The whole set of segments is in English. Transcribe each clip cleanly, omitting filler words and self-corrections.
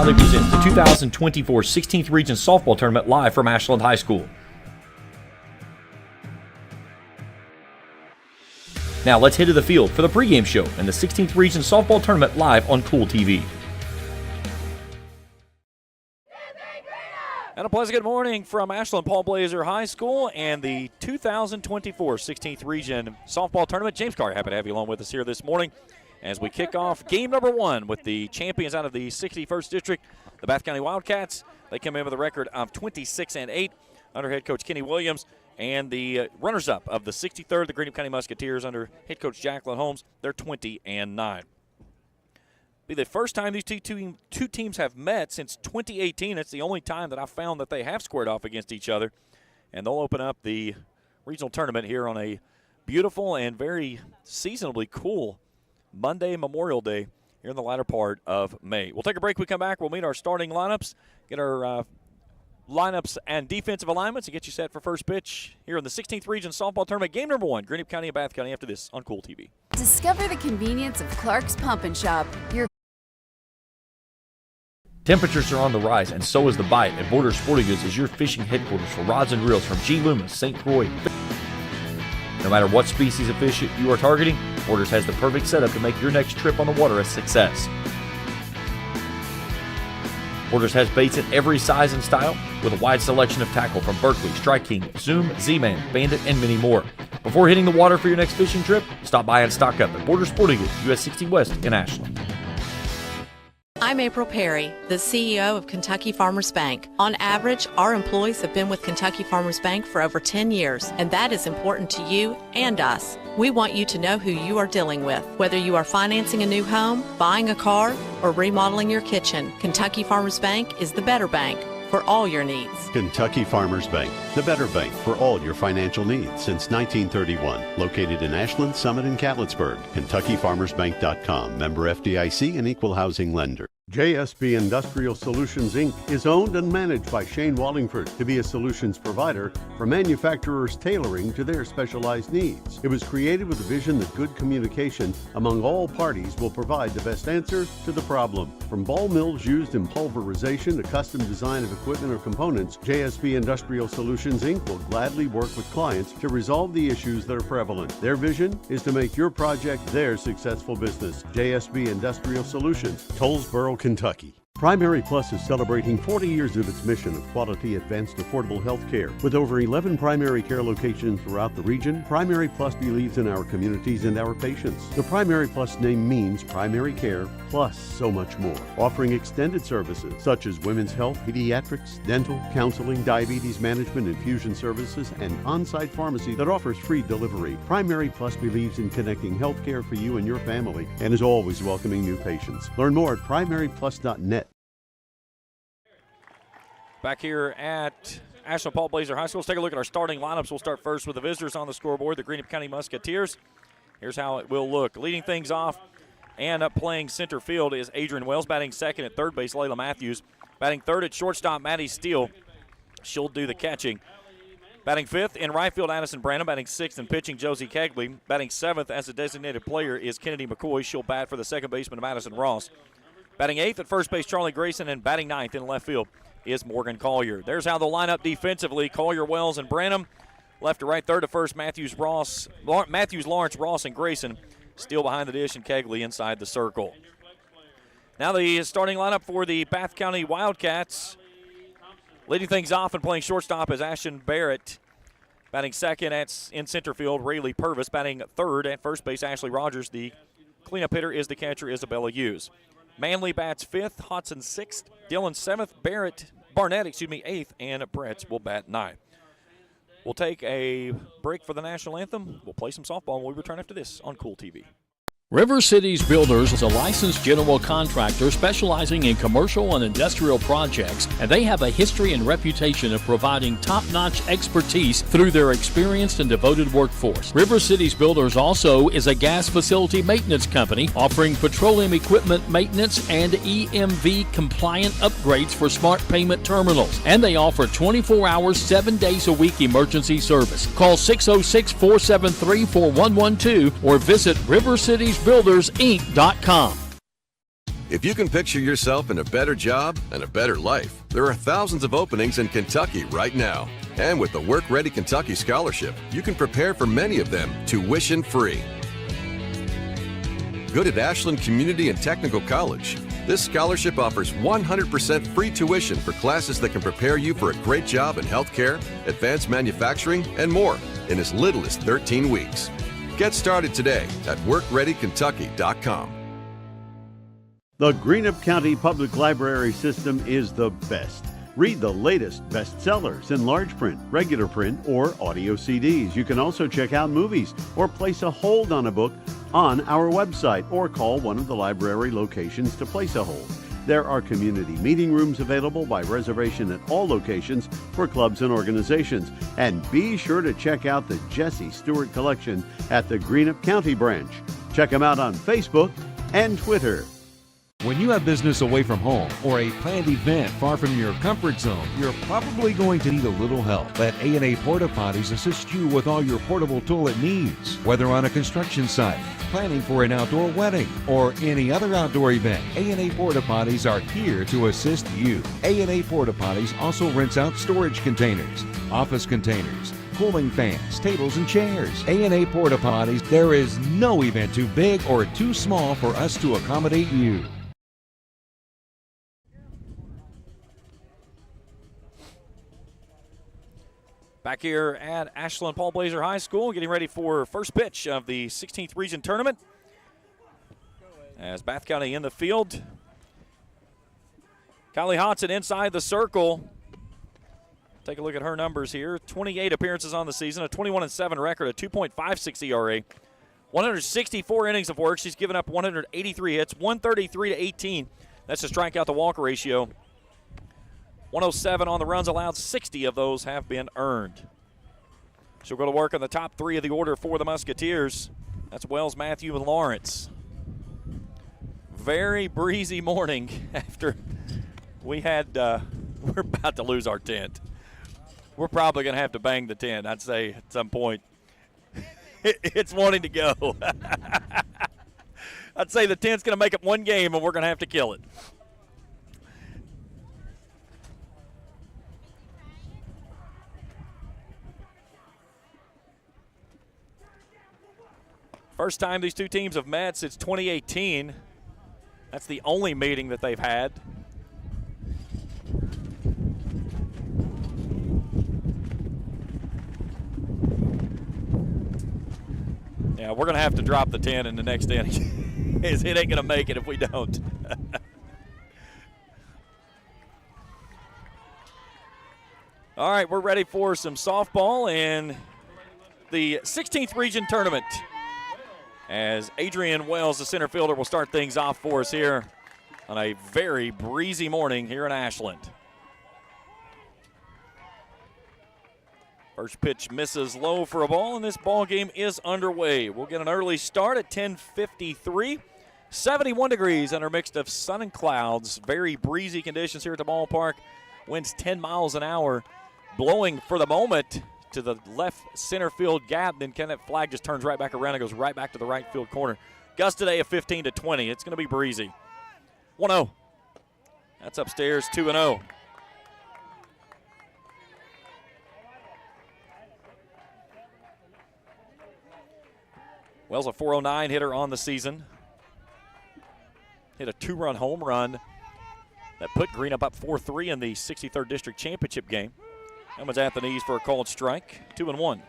proudly presents the 2024 16th Region Softball Tournament live from Ashland High School. Now let's head to the field for the pregame show and the 16th Region Softball Tournament live on Kool TV. And a pleasant good morning from Ashland Paul Blazer High School and the 2024 16th Region Softball Tournament. James Carr, happy to have you along with us here this morning as we kick off game number one with the champions out of the 61st District, the Bath County Wildcats. They come in with a record of 26-8 under head coach Kenny Williams, and the runners-up of the 63rd, the Greenup County Musketeers under head coach Jacqueline Holmes, they're 20-9. Be the first time these two teams have met since 2018. It's the only time that I've found that they have squared off against each other. And they'll open up the regional tournament here on a beautiful and very seasonably cool Monday, Memorial Day, here in the latter part of May. We'll take a break. We come back. We'll meet our starting lineups, get our lineups and defensive alignments, and get you set for first pitch here in the 16th Region Softball Tournament, game number one, Greenup County and Bath County, after this on Kool TV. Discover the convenience of Clark's Pump and Shop. Temperatures are on the rise, and so is the bite, and Borders Sporting Goods is your fishing headquarters for rods and reels from G. Loomis, St. Croix. No matter what species of fish you are targeting, Borders has the perfect setup to make your next trip on the water a success. Borders has baits in every size and style with a wide selection of tackle from Berkeley, Strike King, Zoom, Z-Man, Bandit, and many more. Before hitting the water for your next fishing trip, stop by and stock up at Borders Sporting Goods, US 60 West in Ashland. I'm April Perry, the CEO of Kentucky Farmers Bank. On average, our employees have been with Kentucky Farmers Bank for over 10 years, and that is important to you and us. We want you to know who you are dealing with. Whether you are financing a new home, buying a car, or remodeling your kitchen, Kentucky Farmers Bank is the better bank for all your needs. Kentucky Farmers Bank, the better bank for all your financial needs since 1931. Located in Ashland, Summit, and Catlettsburg. KentuckyFarmersBank.com. Member FDIC and equal housing lender. JSB Industrial Solutions, Inc. is owned and managed by Shane Wallingford to be a solutions provider for manufacturers tailoring to their specialized needs. It was created with a vision that good communication among all parties will provide the best answer to the problem. From ball mills used in pulverization to custom design of equipment or components, JSB Industrial Solutions, Inc. will gladly work with clients to resolve the issues that are prevalent. Their vision is to make your project their successful business. JSB Industrial Solutions, Tollsboro, Kentucky. Primary Plus is celebrating 40 years of its mission of quality, advanced, affordable health care. With over 11 primary care locations throughout the region, Primary Plus believes in our communities and our patients. The Primary Plus name means primary care plus so much more. Offering extended services such as women's health, pediatrics, dental, counseling, diabetes management, infusion services, and on-site pharmacy that offers free delivery. Primary Plus believes in connecting health care for you and your family and is always welcoming new patients. Learn more at primaryplus.net. Back here at Ashland Paul Blazer High School, let's take a look at our starting lineups. We'll start first with the visitors on the scoreboard, the Greenup County Musketeers. Here's how it will look. Leading things off and up playing center field is Adrian Wells. Batting second at third base, Layla Matthews. Batting third at shortstop, Maddie Steele. She'll do the catching. Batting fifth in right field, Addison Branham. Batting sixth and pitching, Josie Kegley. Batting seventh as a designated player is Kennedy McCoy. She'll bat for the second baseman, Madison Ross. Batting eighth at first base, Charlie Grayson. And batting ninth in left field is Morgan Collier. There's how they'll line up defensively. Collier, Wells, and Branham. Left to right, third to first, Matthews, Lawrence, Ross, and Grayson. Steele behind the dish and Kegley inside the circle. Now the starting lineup for the Bath County Wildcats. Leading things off and playing shortstop is Ashton Barrett. Batting second in center field, Rayleigh Purvis. Batting third at first base, Ashley Rogers. The cleanup hitter is the catcher, Isabella Hughes. Manley bats fifth, Hodson sixth, Dillon seventh, Barnett, eighth, and Bretz will bat ninth. We'll take a break for the national anthem. We'll play some softball and we'll return after this on Kool TV. River Cities Builders is a licensed general contractor specializing in commercial and industrial projects, and they have a history and reputation of providing top-notch expertise through their experienced and devoted workforce. River Cities Builders also is a gas facility maintenance company offering petroleum equipment maintenance and EMV compliant upgrades for smart payment terminals, and they offer 24 hours, 7 days a week emergency service. Call 606-473-4112 or visit rivercitiesbuildersinc.com. If you can picture yourself in a better job and a better life, there are thousands of openings in Kentucky right now. And with the Work Ready Kentucky Scholarship, you can prepare for many of them tuition-free. Good at Ashland Community and Technical College. This scholarship offers 100% free tuition for classes that can prepare you for a great job in healthcare, advanced manufacturing, and more in as little as 13 weeks. Get started today at workreadykentucky.com. The Greenup County Public Library System is the best. Read the latest bestsellers in large print, regular print, or audio CDs. You can also check out movies or place a hold on a book on our website or call one of the library locations to place a hold. There are community meeting rooms available by reservation at all locations for clubs and organizations. And be sure to check out the Jesse Stewart collection at the Greenup County branch. Check them out on Facebook and Twitter. When you have business away from home or a planned event far from your comfort zone, you're probably going to need a little help. Let A&A Porta Potties assist you with all your portable toilet needs. Whether on a construction site, planning for an outdoor wedding, or any other outdoor event, A&A Porta Potties are here to assist you. A&A Porta Potties also rents out storage containers, office containers, cooling fans, tables, and chairs. A&A Porta Potties, there is no event too big or too small for us to accommodate you. Back here at Ashland Paul Blazer High School, getting ready for first pitch of the 16th Region Tournament. As Bath County in the field. Kylie Hodson inside the circle. Take a look at her numbers here. 28 appearances on the season, a 21-7 record, a 2.56 ERA, 164 innings of work. She's given up 183 hits, 133 to 18. That's the strikeout to walk ratio. 107 on the runs allowed, 60 of those have been earned. She'll go to work on the top three of the order for the Musketeers. That's Wells, Matthew, and Lawrence. Very breezy morning after we had, we're about to lose our tent. We're probably going to have to bang the tent, I'd say, at some point. It's wanting to go. I'd say the tent's going to make it one game, and we're going to have to kill it. First time these two teams have met since 2018. That's the only meeting that they've had. Yeah, we're going to have to drop the 10 in the next inning. It ain't going to make it if we don't. All right, we're ready for some softball in the 16th Region Tournament. As Adrian Wells, the center fielder, will start things off for us here on a very breezy morning here in Ashland. First pitch misses low for a ball, and this ball game is underway. We'll get an early start at 10:53. 71 degrees under a mix of sun and clouds. Very breezy conditions here at the ballpark. Winds 10 miles an hour, blowing for the moment to the left center field gap. Then that flag just turns right back around and goes right back to the right field corner. Gust today of 15 to 20. It's going to be breezy. 1-0. That's upstairs, 2-0. Wells, a .409 hitter on the season. Hit a two-run home run that put Greenup up 4-3 in the 63rd District Championship game. Comes at the knees for a called strike, 2-1.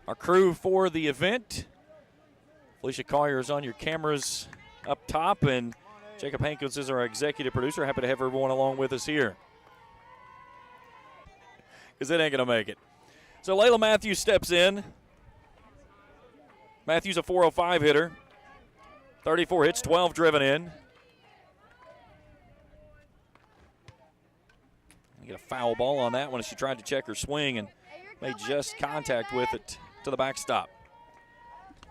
Our crew for the event, Felicia Collier is on your cameras up top, and Jacob Hankins is our executive producer. Happy to have everyone along with us here, because it ain't going to make it. So Layla Matthews steps in. Matthews a .405 hitter, 34 hits, 12 driven in. Get a foul ball on that one as she tried to check her swing and made just contact with it to the backstop.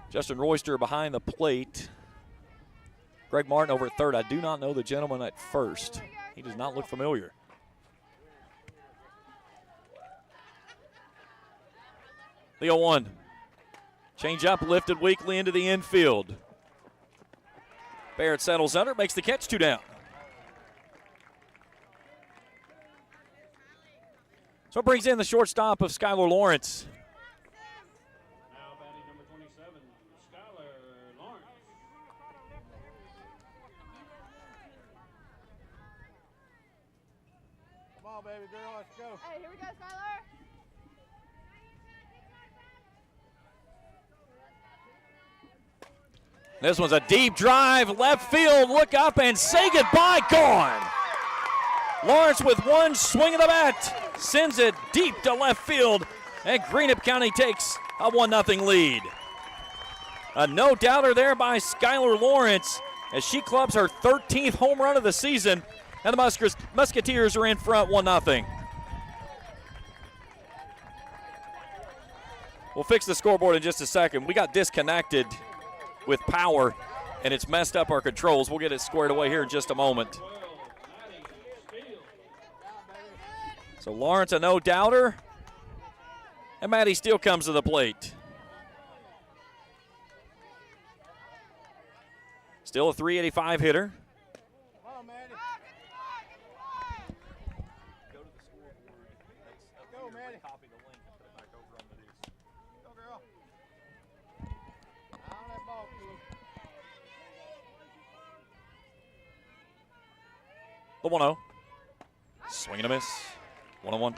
Justin Royster behind the plate. Greg Martin over at third. I do not know the gentleman at first. He does not look familiar. The 0-1. Change up lifted weakly into the infield. Barrett settles under, makes the catch, 2 down. So it brings in the shortstop of Skylar Lawrence. Now batting number 27, Skylar Lawrence. Come on, baby girl, let's go. Hey, here we go, Skylar. This one's a deep drive, left field, look up and say goodbye, gone. Lawrence with one swing of the bat, sends it deep to left field, and Greenup County takes a 1-0 lead. A no-doubter there by Skylar Lawrence as she clubs her 13th home run of the season, and the Musketeers are in front 1-0. We'll fix the scoreboard in just a second. We got disconnected with power, and it's messed up our controls. We'll get it squared away here in just a moment. So Lawrence, a no-doubter, and Maddie Steele comes to the plate. Still a .385 hitter. The 1-0. Swing and a miss. 1-1.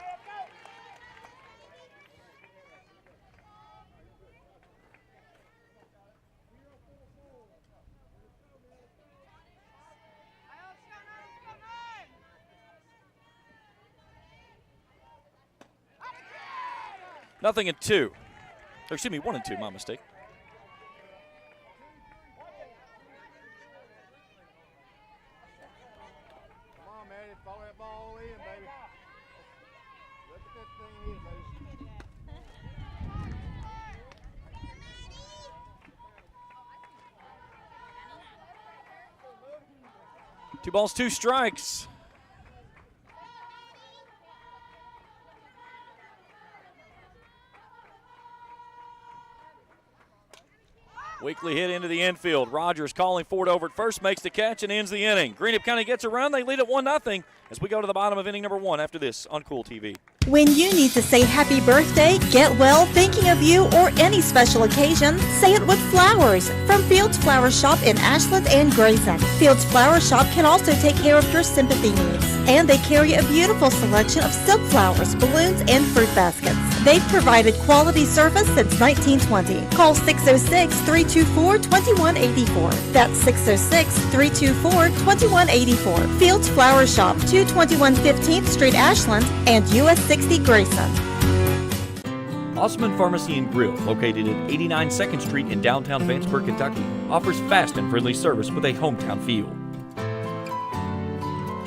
Nothing in 2. Or excuse me, 1 and 2, my mistake. Follow that ball in, baby. Look at that thing here, baby. 2 balls, 2 strikes. Weekly hit into the infield. Rogers calling for it over at first, makes the catch and ends the inning. Greenup County gets a run. They lead at 1-0 as we go to the bottom of inning number 1 after this on Kool TV. When you need to say happy birthday, get well, thinking of you, or any special occasion, say it with flowers from Fields Flower Shop in Ashland and Grayson. Fields Flower Shop can also take care of your sympathy needs, and they carry a beautiful selection of silk flowers, balloons, and fruit baskets. They've provided quality service since 1920. Call 606-324-2184. That's 606-324-2184. Fields Flower Shop, 221 15th Street, Ashland, and US 60 Grayson. Osman Pharmacy and Grill, located at 89 2nd Street in downtown Vanceburg, Kentucky, offers fast and friendly service with a hometown feel.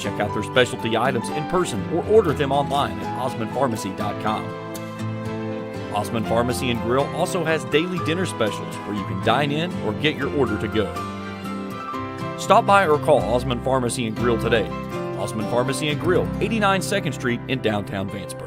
Check out their specialty items in person or order them online at osmanpharmacy.com. Osman Pharmacy and Grill also has daily dinner specials where you can dine in or get your order to go. Stop by or call Osman Pharmacy and Grill today. Osman Pharmacy and Grill, 89 2nd Street in downtown Vanceburg.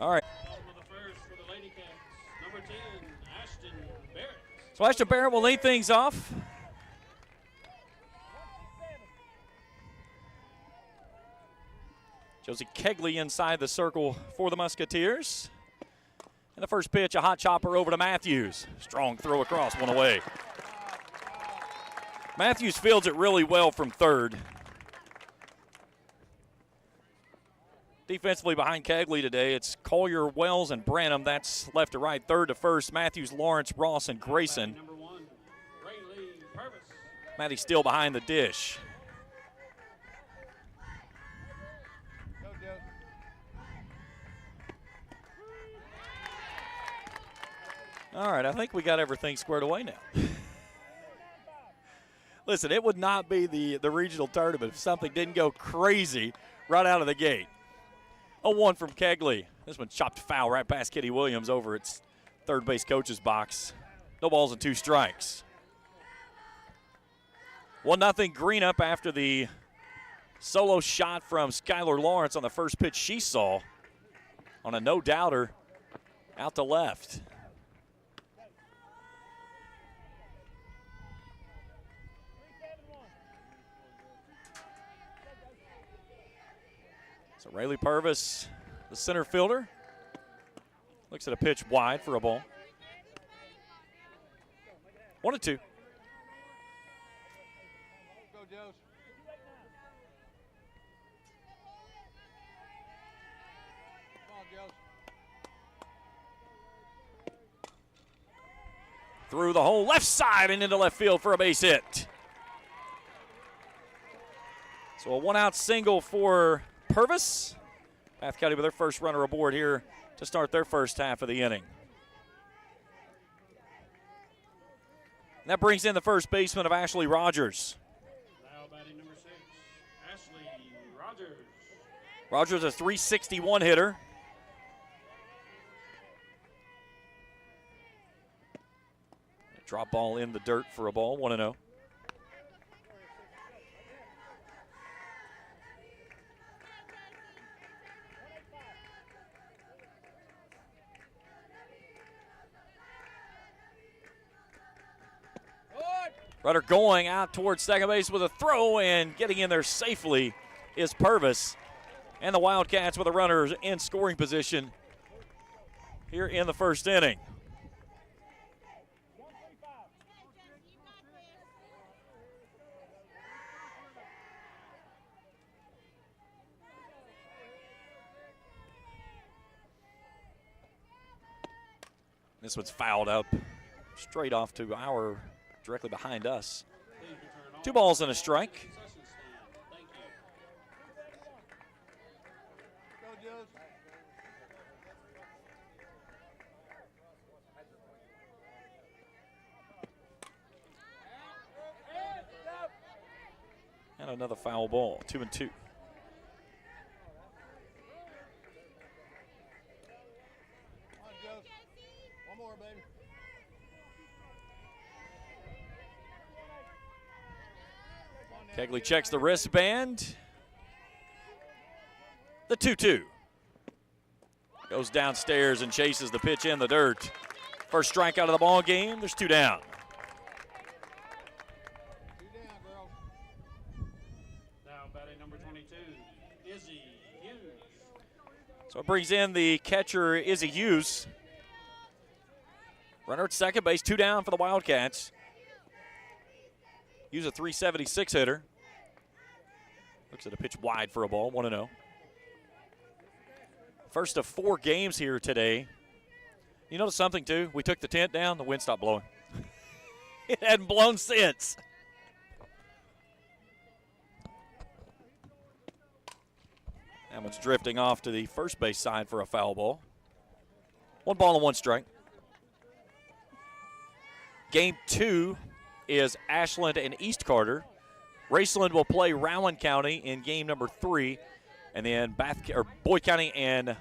All right. So Ashton Barrett will lead things off. Josie Kegley inside the circle for the Musketeers. And the first pitch, a hot chopper over to Matthews. Strong throw across, one away. Matthews fields it really well from third. Defensively behind Kegley today, it's Collier, Wells, and Branham. That's left to right. Third to first, Matthews, Lawrence, Ross, and Grayson. Maddie still behind the dish. All right, I think we got everything squared away now. Listen, it would not be the regional tournament if something didn't go crazy right out of the gate. A 1 from Kegley. This one chopped foul right past Kitty Williams over its third base coach's box. No balls and 2 strikes. 1-0 Greenup after the solo shot from Skylar Lawrence on the first pitch she saw on a no-doubter out to left. So Rayleigh Purvis, the center fielder, looks at a pitch wide for a ball. 1-2. Go, Joes. Come on, Joes. Through the hole left side and into left field for a base hit. So a 1-out single for Purvis. Bath County with their first runner aboard here to start their first half of the inning. And that brings in the first baseman of Ashley Rogers. Now batting number 6, Ashley Rogers. Rogers, a .361 hitter. A drop ball in the dirt for a ball, 1-0. Runner going out towards second base with a throw, and getting in there safely is Purvis. And the Wildcats with a runner in scoring position here in the first inning. This one's fouled up straight off to our directly behind us. 2 balls and a strike. Go, Joes. And another foul ball, 2-2. Come on, Joes. One more, baby. Kegley checks the wristband. The 2-2. Goes downstairs and chases the pitch in the dirt. First strikeout of the ball game. There's 2 down. 2 down, girls. Now batting number 22, Izzy Hughes. So it brings in the catcher, Izzy Hughes. Runner at second base, 2 down for the Wildcats. Hughes a .376 hitter. Looks at a pitch wide for a ball, 1-0. First of 4 games here today. You notice something, too? We took the tent down, the wind stopped blowing. It hadn't blown since. That one's drifting off to the first base side for a foul ball. 1 ball and 1 strike. Game 2 is Ashland and East Carter. Raceland will play Rowan County in game number 3, and then Boyd County and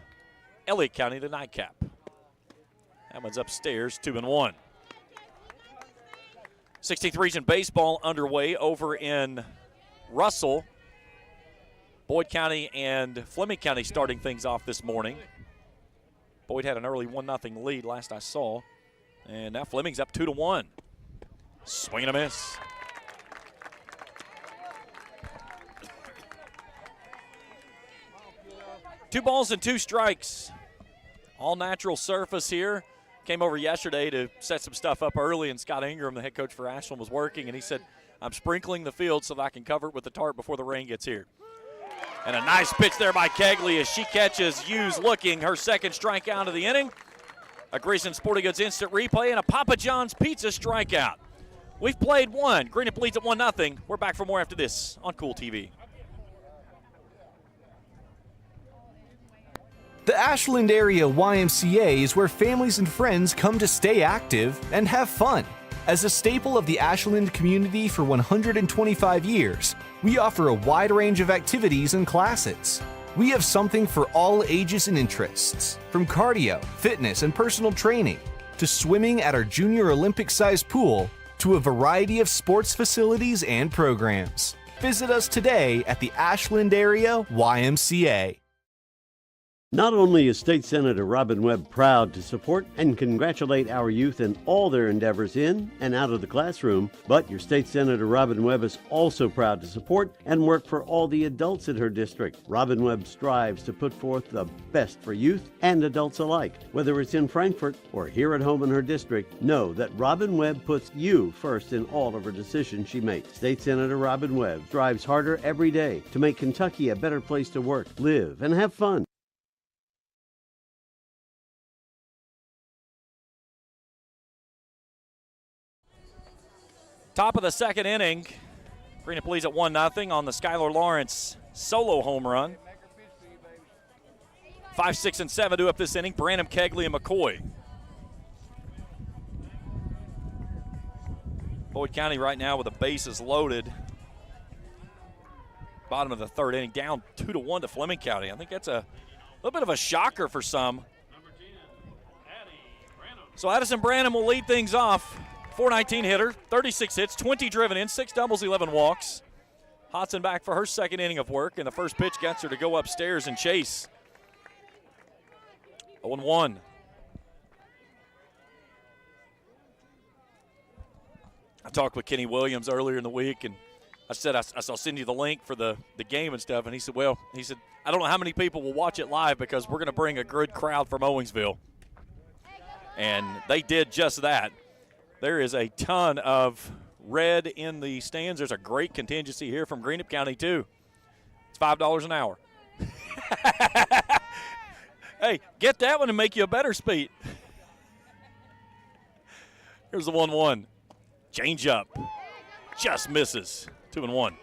Elliott County the nightcap. That one's upstairs, 2-1. 16th Region Baseball underway over in Russell. Boyd County and Fleming County starting things off this morning. Boyd had an early 1-0 lead last I saw, and now Fleming's up 2-1. Swing and a miss. Two balls and 2 strikes. All natural surface here. Came over yesterday to set some stuff up early, and Scott Ingram, the head coach for Ashland, was working, and he said, I'm sprinkling the field so that I can cover it with the tarp before the rain gets here. And a nice pitch there by Kegley as she catches Hughes looking, her second strikeout of the inning. A Grayson Sporting Goods instant replay and a Papa John's Pizza strikeout. We've played 1. Greenup leads at 1-0. We're back for more after this on Kool TV. The The Ashland area YMCA is where families and friends come to stay active and have fun. As a staple of the Ashland community for 125 years, we offer a wide range of activities and classes. We have something for all ages and interests, from cardio, fitness, and personal training, to swimming at our junior Olympic-sized pool, to a variety of sports facilities and programs. Visit us today at the Ashland area YMCA. Not only is State Senator Robin Webb proud to support and congratulate our youth in all their endeavors in and out of the classroom, but your State Senator Robin Webb is also proud to support and work for all the adults in her district. Robin Webb strives to put forth the best for youth and adults alike. Whether it's in Frankfort or here at home in her district, know that Robin Webb puts you first in all of her decisions she makes. State Senator Robin Webb strives harder every day to make Kentucky a better place to work, live, and have fun. Top of the second inning, Greenup leads at 1-0 on the Skylar Lawrence solo home run. 5, 6, and 7 do up this inning. Branham, Kegley, and McCoy. Boyd County right now with the bases loaded. Bottom of the third inning, down 2-1 to Fleming County. I think that's a little bit of a shocker for some. So Addison Branham will lead things off. 419 hitter, 36 hits, 20 driven in, 6 doubles, 11 walks. Hodson back for her second inning of work, and the first pitch gets her to go upstairs and chase. 0-1. I talked with Kenny Williams earlier in the week, and I said I'll send you the link for the game and stuff. And he said, I don't know how many people will watch it live because we're going to bring a good crowd from Owingsville. And they did just that. There is a ton of red in the stands. There's a great contingency here from Greenup County, too. It's $5 an hour. Hey, get that one and make you a better speed. Here's the 1-1. Change up. Just misses. 2-1.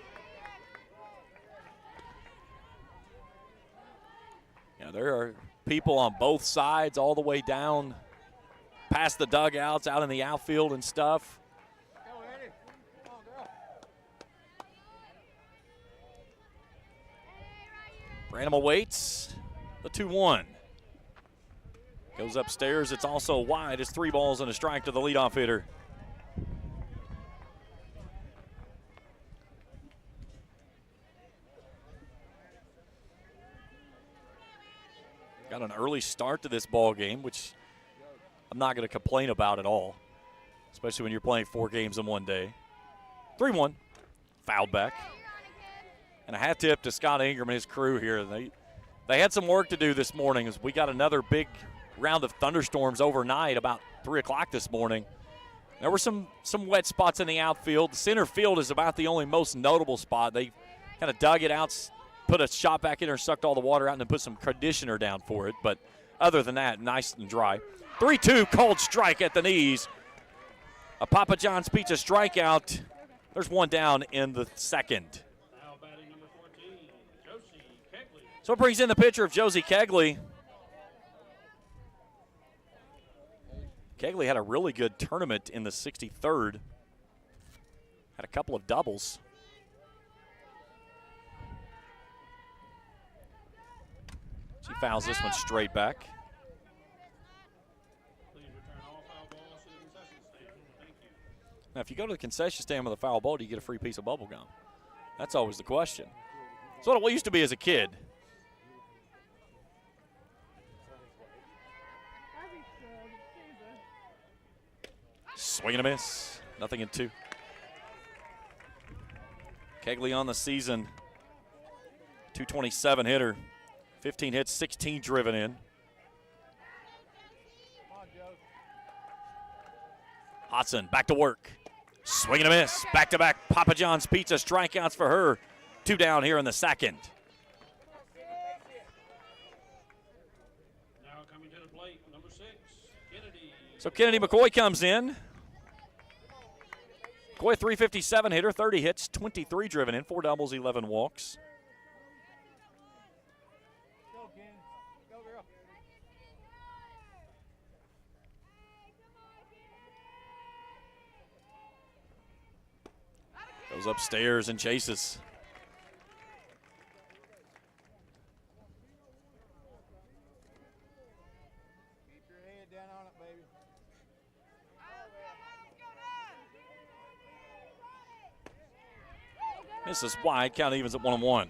Yeah, there are people on both sides all the way down past the dugouts, out in the outfield and stuff. Branham awaits the 2-1. Goes upstairs. It's also wide. It's 3 balls and a strike to the leadoff hitter. Got an early start to this ball game, which I'm not going to complain about at all, especially when you're playing 4 games in one day. 3-1, fouled back. And a hat tip to Scott Ingram and his crew here. They had some work to do this morning as we got another big round of thunderstorms overnight about 3 o'clock this morning. There were some wet spots in the outfield. The center field is about the only most notable spot. They kind of dug it out, put a shot back in there, sucked all the water out, and then put some conditioner down for it. But other than that, nice and dry. 3-2, called strike at the knees. A Papa John's Pizza strikeout. There's one down in the second. Now batting number 14, Josie Kegley. So it brings in the pitcher of Josie Kegley. Kegley had a really good tournament in the 63rd. Had a couple of doubles. She fouls this one straight back. Now, if you go to the concession stand with a foul ball, do you get a free piece of bubble gum? That's always the question. That's what it used to be as a kid. Swing and a miss. Nothing in 2. Kegley on the season. 227 hitter. 15 hits, 16 driven in. Hodson back to work. Swing and a miss. Back-to-back Papa John's Pizza strikeouts for her. 2 down here in the second. Now coming to the plate, number 6, Kennedy. So Kennedy McCoy comes in. McCoy, 357 hitter, 30 hits, 23 driven in, 4 doubles, 11 walks. Goes upstairs and chases. Keep your head down on it, baby. Misses wide. Count evens at 1-1.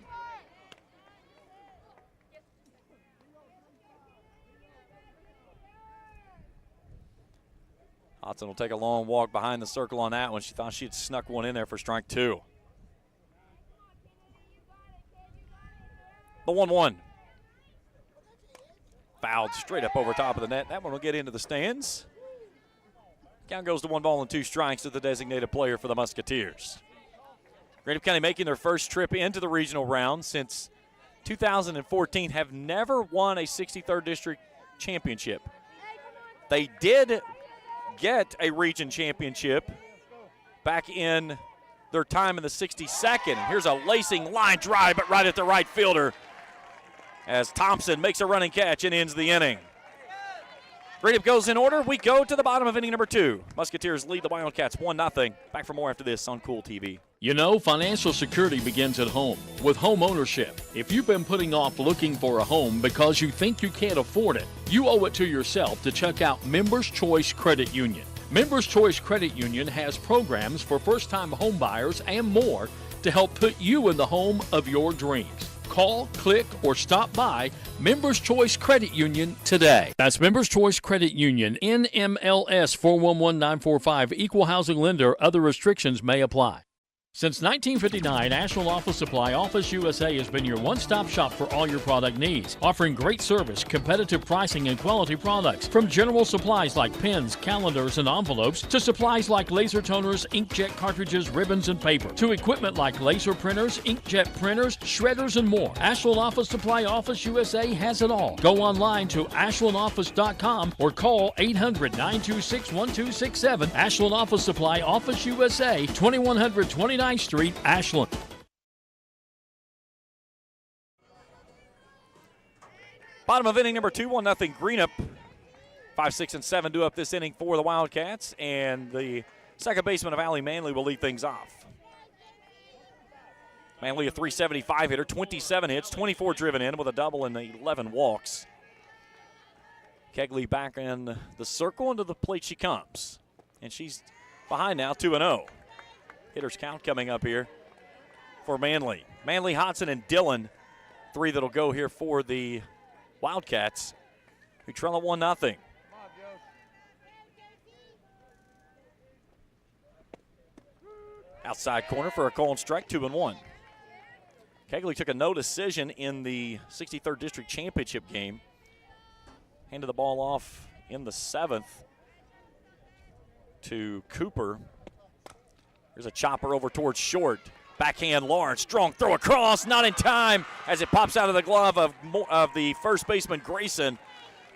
Hodson will take a long walk behind the circle on that one. She thought she had snuck one in there for strike 2. The 1-1. Fouled straight up over top of the net. That one will get into the stands. Count goes to 1 ball and 2 strikes to the designated player for the Musketeers. Greenup County making their first trip into the regional round since 2014, have never won a 63rd District championship. They did get a region championship back in their time in the 62nd. Here's a lacing line drive, but right at the right fielder as Thompson makes a running catch and ends the inning. Greenup goes in order. We go to the bottom of inning number 2. Musketeers lead the Wildcats 1-0. Back for more after this on Kool TV. You know, financial security begins at home with home ownership. If you've been putting off looking for a home because you think you can't afford it, you owe it to yourself to check out Members Choice Credit Union. Members Choice Credit Union has programs for first-time home buyers and more to help put you in the home of your dreams. Call, click, or stop by Members Choice Credit Union today. That's Members Choice Credit Union, NMLS 411945, Equal Housing Lender. Other restrictions may apply. Since 1959, Ashland Office Supply Office USA has been your one-stop shop for all your product needs, offering great service, competitive pricing, and quality products. From general supplies like pens, calendars, and envelopes, to supplies like laser toners, inkjet cartridges, ribbons, and paper, to equipment like laser printers, inkjet printers, shredders, and more. Ashland Office Supply Office USA has it all. Go online to ashlandoffice.com or call 800-926-1267. Ashland Office Supply Office USA, 2100 29th Street, Ashland. Bottom of inning number 2, 1-0 Greenup. 5, 6, and 7 do up this inning for the Wildcats, and the second baseman of Allie Manley will lead things off. Manley, a .375 hitter, 27 hits, 24 driven in with a double and 11 walks. Kegley back in the circle, and to the plate she comes. And she's behind now, 2-0. Hitters count coming up here for Manley. Manley, Hodson, and Dillon, 3 that'll go here for the Wildcats, who trail at 1-0. Outside corner for a called strike, 2-1. Kegley took a no decision in the 63rd District Championship game. Handed the ball off in the 7th to Cooper. There's a chopper over towards short. Backhand Lawrence, strong throw across, not in time as it pops out of the glove of the first baseman Grayson.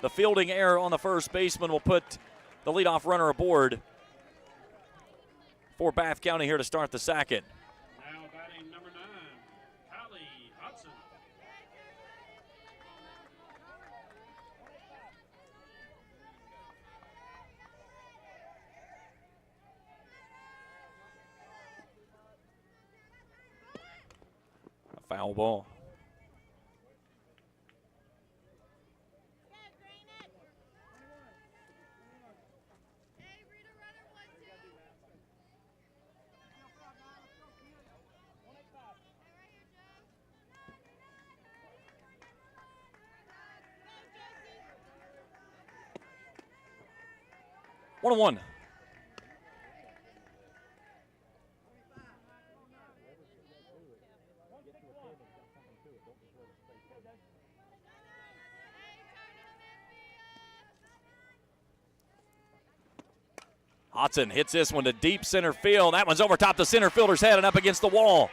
The fielding error on the first baseman will put the leadoff runner aboard for Bath County here to start the second. Now batting number 9, Hallie Hudson. A foul ball. One and one. Hodson hits this one to deep center field. That one's over top the center fielder's head and up against the wall.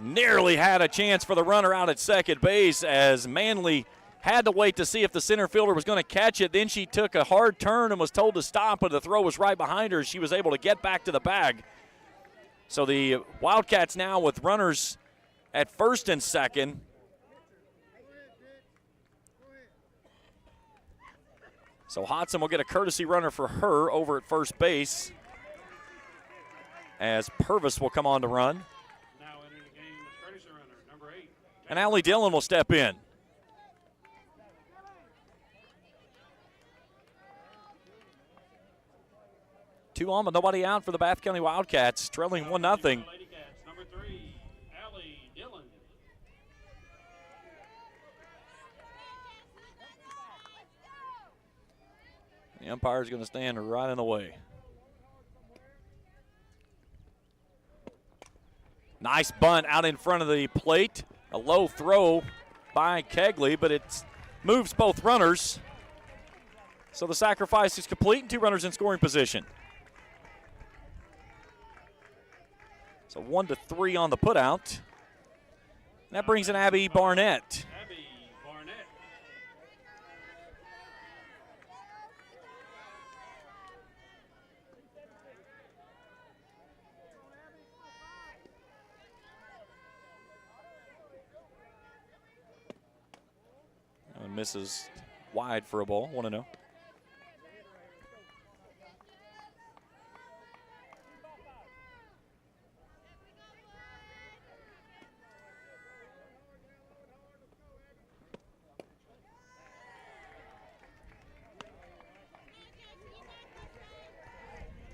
Nearly had a chance for the runner out at second base as Manley had to wait to see if the center fielder was going to catch it. Then she took a hard turn and was told to stop, but the throw was right behind her. She was able to get back to the bag. So the Wildcats now with runners at first and second. So Hodson will get a courtesy runner for her over at first base, as Purvis will come on to run. Now entering the game, the courtesy runner, number 8. And Allie Dillon will step in. Two on, but nobody out for the Bath County Wildcats, trailing 1-0. Lady Cats, number 3, Allie Dillon. The umpire's going to stand right in the way. Nice bunt out in front of the plate. A low throw by Kegley, but it moves both runners. So the sacrifice is complete and 2 runners in scoring position. So 1-3 on the putout. That brings in Abby Barnett. Abby Barnett. And misses wide for a ball. 1-0.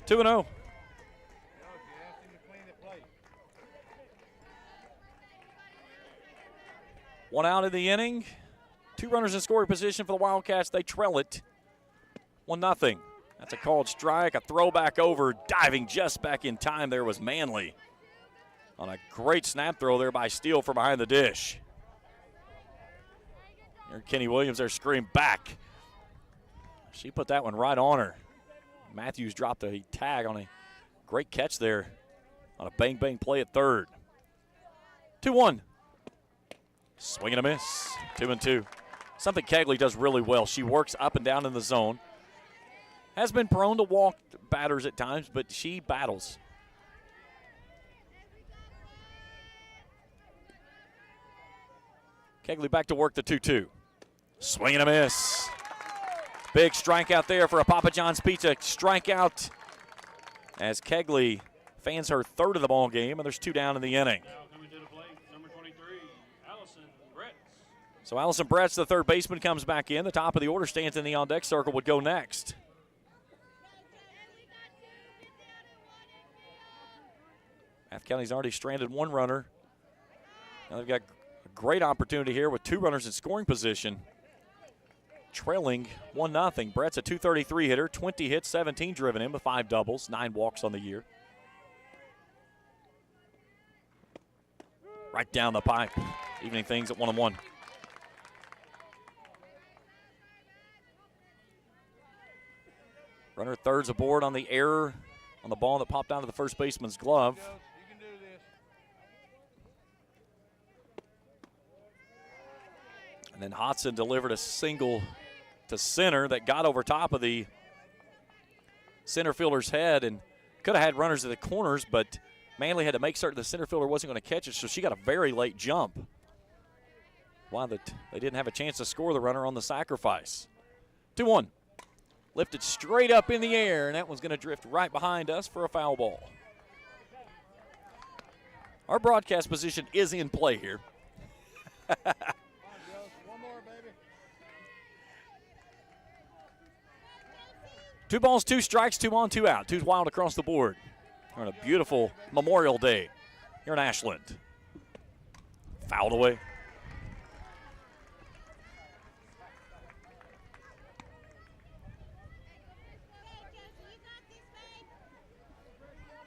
Two and 0. One out of the inning. 2 runners in scoring position for the Wildcats. They trail it 1-0. That's a called strike. A throwback over. Diving just back in time there was Manley. On a great snap throw there by Steele from behind the dish. Here Kenny Williams there screamed back. She put that one right on her. Matthews dropped a tag on a great catch there on a bang-bang play at third. 2-1. Swing and a miss. 2-2. Something Kegley does really well. She works up and down in the zone. Has been prone to walk batters at times, but she battles. Kegley back to work the 2-2. Swing and a miss. Big strikeout there for a Papa John's Pizza strikeout as Kegley fans her third of the ball game, and there's 2 down in the inning. Now coming to the plate, number 23, Allison Bretz. So Allison Bretz, the third baseman, comes back in. The top of the order stands in the on-deck circle, would go next. Bath County's already stranded 1 runner. Now they've got a great opportunity here with 2 runners in scoring position. Trailing 1-0. Brett's a .233 hitter, 20 hits, 17 driven in with 5 doubles, 9 walks on the year. Right down the pipe, evening things at 1-1. Runner at third's aboard on the error on the ball that popped out of the first baseman's glove. And then Hodson delivered a single to center that got over top of the center fielder's head and could have had runners at the corners, but Manley had to make certain the center fielder wasn't going to catch it, so she got a very late jump. Why they didn't have a chance to score the runner on the sacrifice. 2-1. Lifted straight up in the air, and that one's going to drift right behind us for a foul ball. Our broadcast position is in play here. 2 balls, 2 strikes, 2 on, 2 out. 2's wild across the board. We're on a beautiful Memorial Day here in Ashland. Fouled away.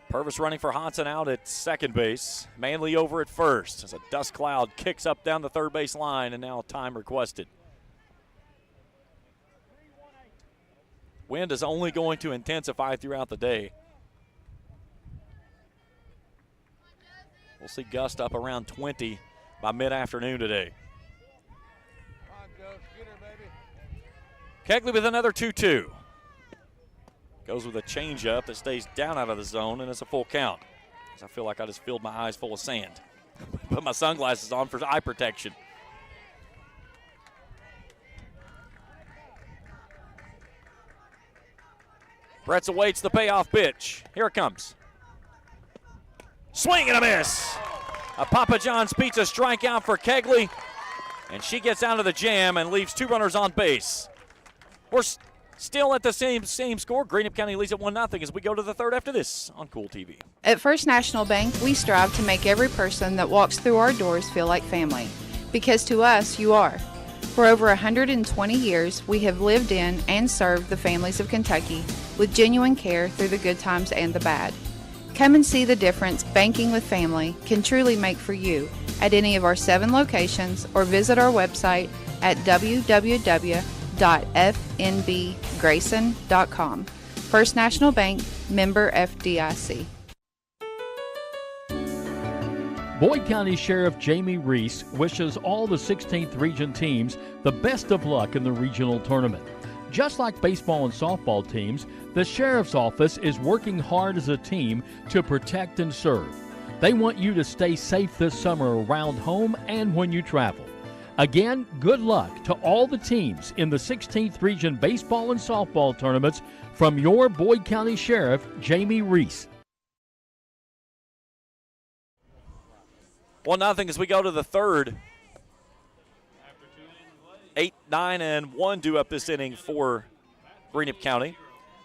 Purvis running for Hodson out at second base. Manley over at first as a dust cloud kicks up down the third base line, and now time requested. Wind is only going to intensify throughout the day. We'll see gusts up around 20 by mid-afternoon today. Kegley with another 2-2. Goes with a changeup that stays down out of the zone, and it's a full count. I feel like I just filled my eyes full of sand. Put my sunglasses on for eye protection. Bretz awaits the payoff pitch. Here it comes. Swing and a miss. A Papa John's Pizza strikeout for Kegley. And she gets out of the jam and leaves 2 runners on base. We're still at the same score. Greenup County leads at 1-0 as we go to the third after this on Kool TV. At First National Bank, we strive to make every person that walks through our doors feel like family. Because to us, you are. For over 120 years, we have lived in and served the families of Kentucky with genuine care through the good times and the bad. Come and see the difference banking with family can truly make for you at any of our 7 locations or visit our website at www.fnbgrayson.com. First National Bank, member FDIC. Boyd County Sheriff Jamie Reese wishes all the 16th Region teams the best of luck in the regional tournament. Just like baseball and softball teams, the Sheriff's Office is working hard as a team to protect and serve. They want you to stay safe this summer around home and when you travel. Again, good luck to all the teams in the 16th Region baseball and softball tournaments from your Boyd County Sheriff, Jamie Reese. 1-0 as we go to the third. 8, 9, and 1 due up this inning for Greenup County.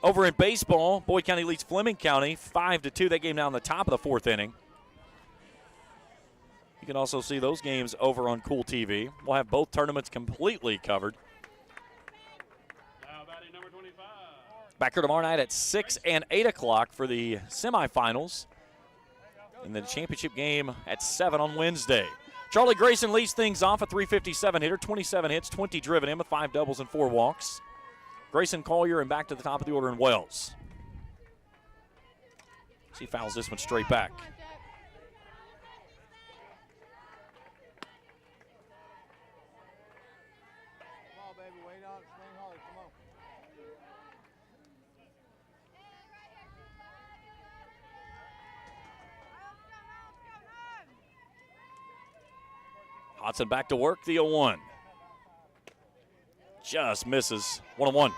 Over in baseball, Boyd County leads Fleming County 5-2. That game now in the top of the fourth inning. You can also see those games over on Kool TV. We'll have both tournaments completely covered. Back here tomorrow night at 6 and 8 o'clock for the semifinals. And the championship game at 7 on Wednesday. Charlie Grayson leads things off, a .357 hitter, 27 hits, 20 driven in with 5 doubles and 4 walks. Grayson, Collier, and back to the top of the order in Wells. She fouls this one straight back. Hodson back to work, the 0-1. Just misses. 1-1.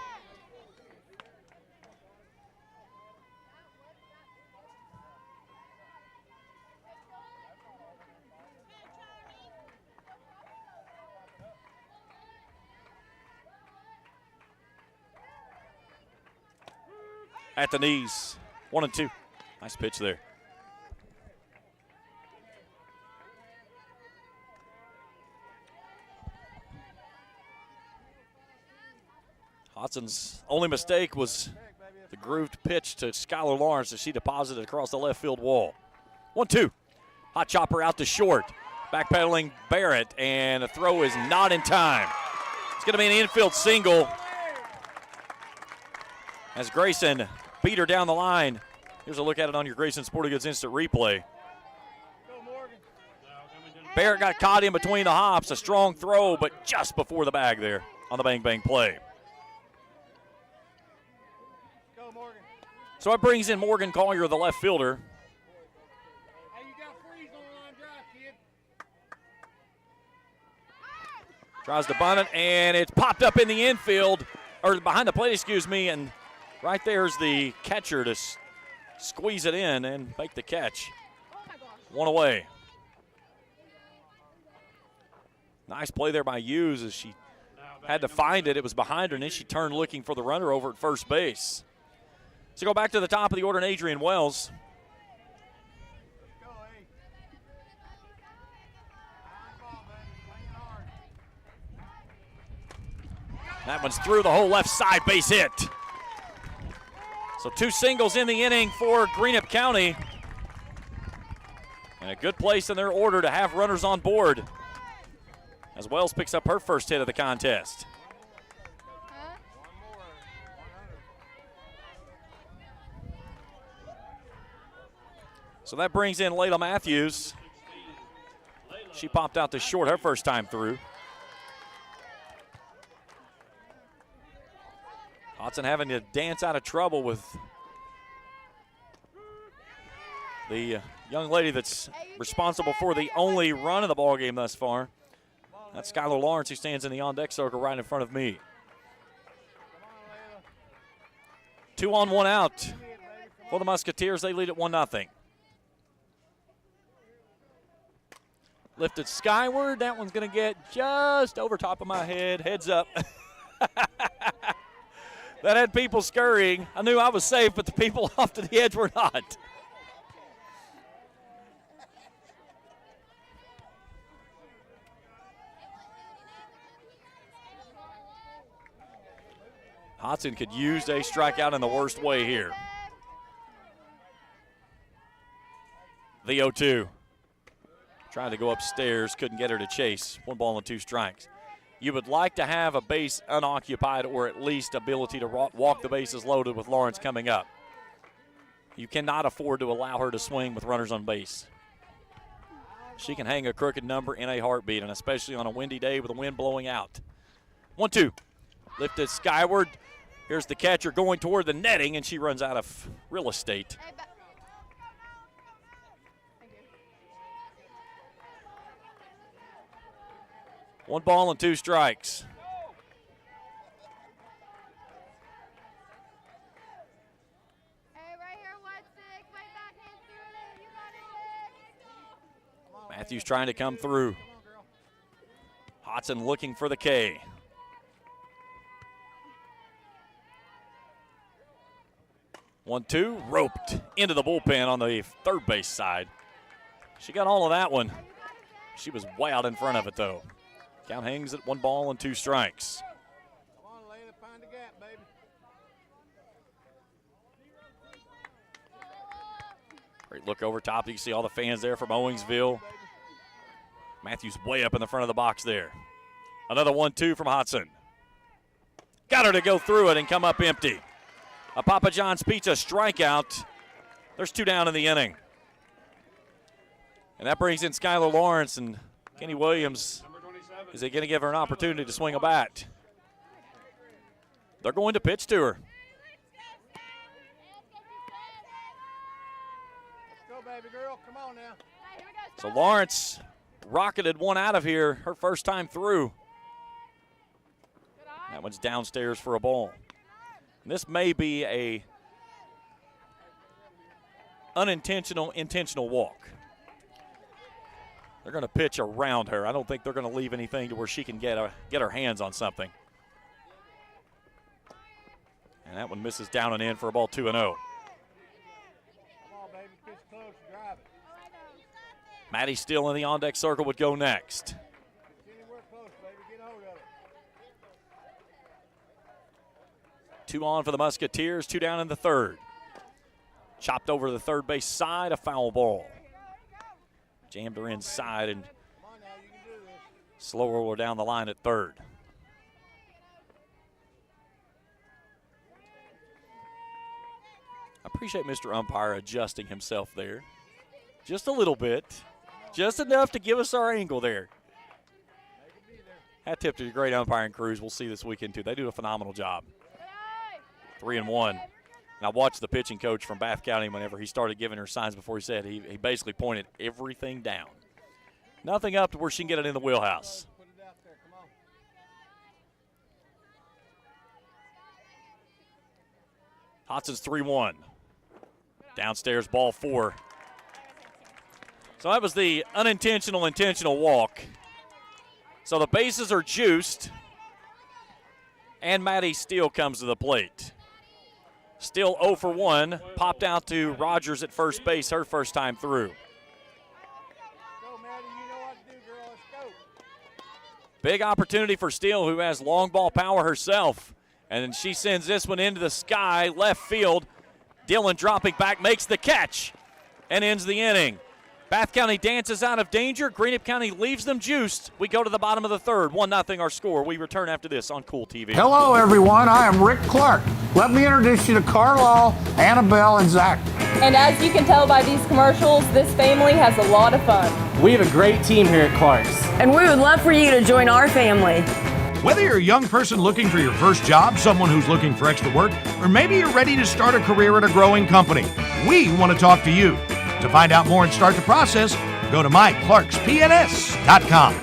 At the knees. 1-2. Nice pitch there. Hodson's only mistake was the grooved pitch to Skylar Lawrence as she deposited across the left field wall. 1-2. Hot chopper out to short. Backpedaling Barrett, and the throw is not in time. It's going to be an infield single as Grayson beat her down the line. Here's a look at it on your Grayson Sporting Goods Instant Replay. Barrett got caught in between the hops. A strong throw, but just before the bag there on the bang-bang play. So it brings in Morgan Collier, the left fielder. Tries to bunt it, and it's popped up in the infield, or behind the plate, excuse me, and right there's the catcher to squeeze it in and make the catch. 1 away. Nice play there by Hughes as she had to find it. It was behind her, and then she turned looking for the runner over at first base. So go back to the top of the order, and Adrian Wells. That one's through the whole left side, base hit. So 2 singles in the inning for Greenup County. And a good place in their order to have runners on board as Wells picks up her first hit of the contest. So that brings in Layla Matthews. She popped out to short her first time through. Hodson having to dance out of trouble with the young lady that's responsible for the only run of the ballgame thus far. That's Skylar Lawrence, who stands in the on-deck circle right in front of me. 2 on, 1 out for the Musketeers. They lead at 1-0. Lifted skyward. That one's going to get just over top of my head. Heads up. That had people scurrying. I knew I was safe, but the people off to the edge were not. Hodson could use a strikeout in the worst way here. The 0-2. Trying to go upstairs, couldn't get her to chase. 1 ball and 2 strikes. You would like to have a base unoccupied or at least ability to walk the bases loaded with Lawrence coming up. You cannot afford to allow her to swing with runners on base. She can hang a crooked number in a heartbeat, and especially on a windy day with the wind blowing out. 1-2. Lifted skyward. Here's the catcher going toward the netting, and she runs out of real estate. One ball and 2 strikes. Matthews trying to come through. Hodson looking for the K. One, 2, roped into the bullpen on the third base side. She got all of that one. She was way out in front of it, though. Count hangs at 1 ball and 2 strikes. Come on, Layla, find the gap, baby. Great look over top. You can see all the fans there from Owingsville. Matthews way up in the front of the box there. Another 1-2 from Hodson. Got her to go through it and come up empty. A Papa John's Pizza strikeout. There's 2 down in the inning. And that brings in Skylar Lawrence and Kenny Williams. Is he going to give her an opportunity to swing a bat? They're going to pitch to her. Let's go, baby girl. Come on now. So Lawrence rocketed one out of here, her first time through. That one's downstairs for a ball. And this may be a intentional walk. They're going to pitch around her. I don't think they're going to leave anything to where she can get her hands on something. And that one misses down and in for a ball 2-0. Come on, baby. Pitch close. Drive it. Maddie still in the on-deck circle would go next. Anywhere close, baby. Get hold of it. 2 on for the Musketeers, 2 down in the third. Chopped over the third base side, a foul ball. Jammed her inside and slower her down the line at third. I appreciate Mr. Umpire adjusting himself there. Just a little bit. Just enough to give us our angle there. Hat tip to the great umpiring crews we'll see this weekend, too. They do a phenomenal job. 3-1. And I watched the pitching coach from Bath County whenever he started giving her signs before he said. He basically pointed everything down. Nothing up to where she can get it in the wheelhouse. Hodson's 3-1. Downstairs, ball 4. So that was the intentional walk. So the bases are juiced. And Maddie Steele comes to the plate. Still 0 for 1. Popped out to Rogers at first base, her first time through. Go, Maddie. You know what to do, girl. Let's go. Big opportunity for Steele, who has long ball power herself. And then she sends this one into the sky, left field. Dillon dropping back, makes the catch, and ends the inning. Bath County dances out of danger. Greenup County leaves them juiced. We go to the bottom of the third. 1-0 our score. We return after this on Kool TV. Hello, everyone. I am Rick Clark. Let me introduce you to Carlisle, Annabelle, and Zach. And as you can tell by these commercials, this family has a lot of fun. We have a great team here at Clark's. And we would love for you to join our family. Whether you're a young person looking for your first job, someone who's looking for extra work, or maybe you're ready to start a career at a growing company, we want to talk to you. To find out more and start the process, go to myclarkspns.com.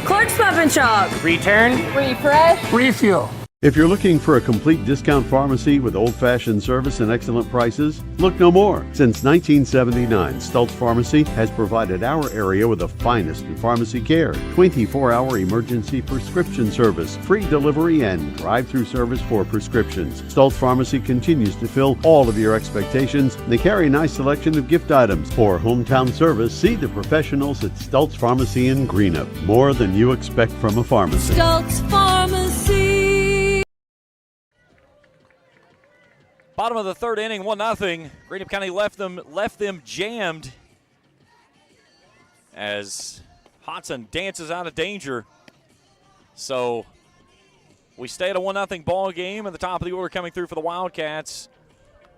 Clark's Pump and Shop. Return. Refresh. Refuel. If you're looking for a complete discount pharmacy with old-fashioned service and excellent prices, look no more. Since 1979, Stultz Pharmacy has provided our area with the finest in pharmacy care, 24-hour emergency prescription service, free delivery, and drive-through service for prescriptions. Stultz Pharmacy continues to fill all of your expectations. They carry a nice selection of gift items. For hometown service, see the professionals at Stultz Pharmacy in Greenup. More than you expect from a pharmacy. Stultz Pharmacy. Bottom of the third inning, 1-0. Greenup County left them jammed as Hodson dances out of danger. So we stay at a 1-0 ball game. At the top of the order coming through for the Wildcats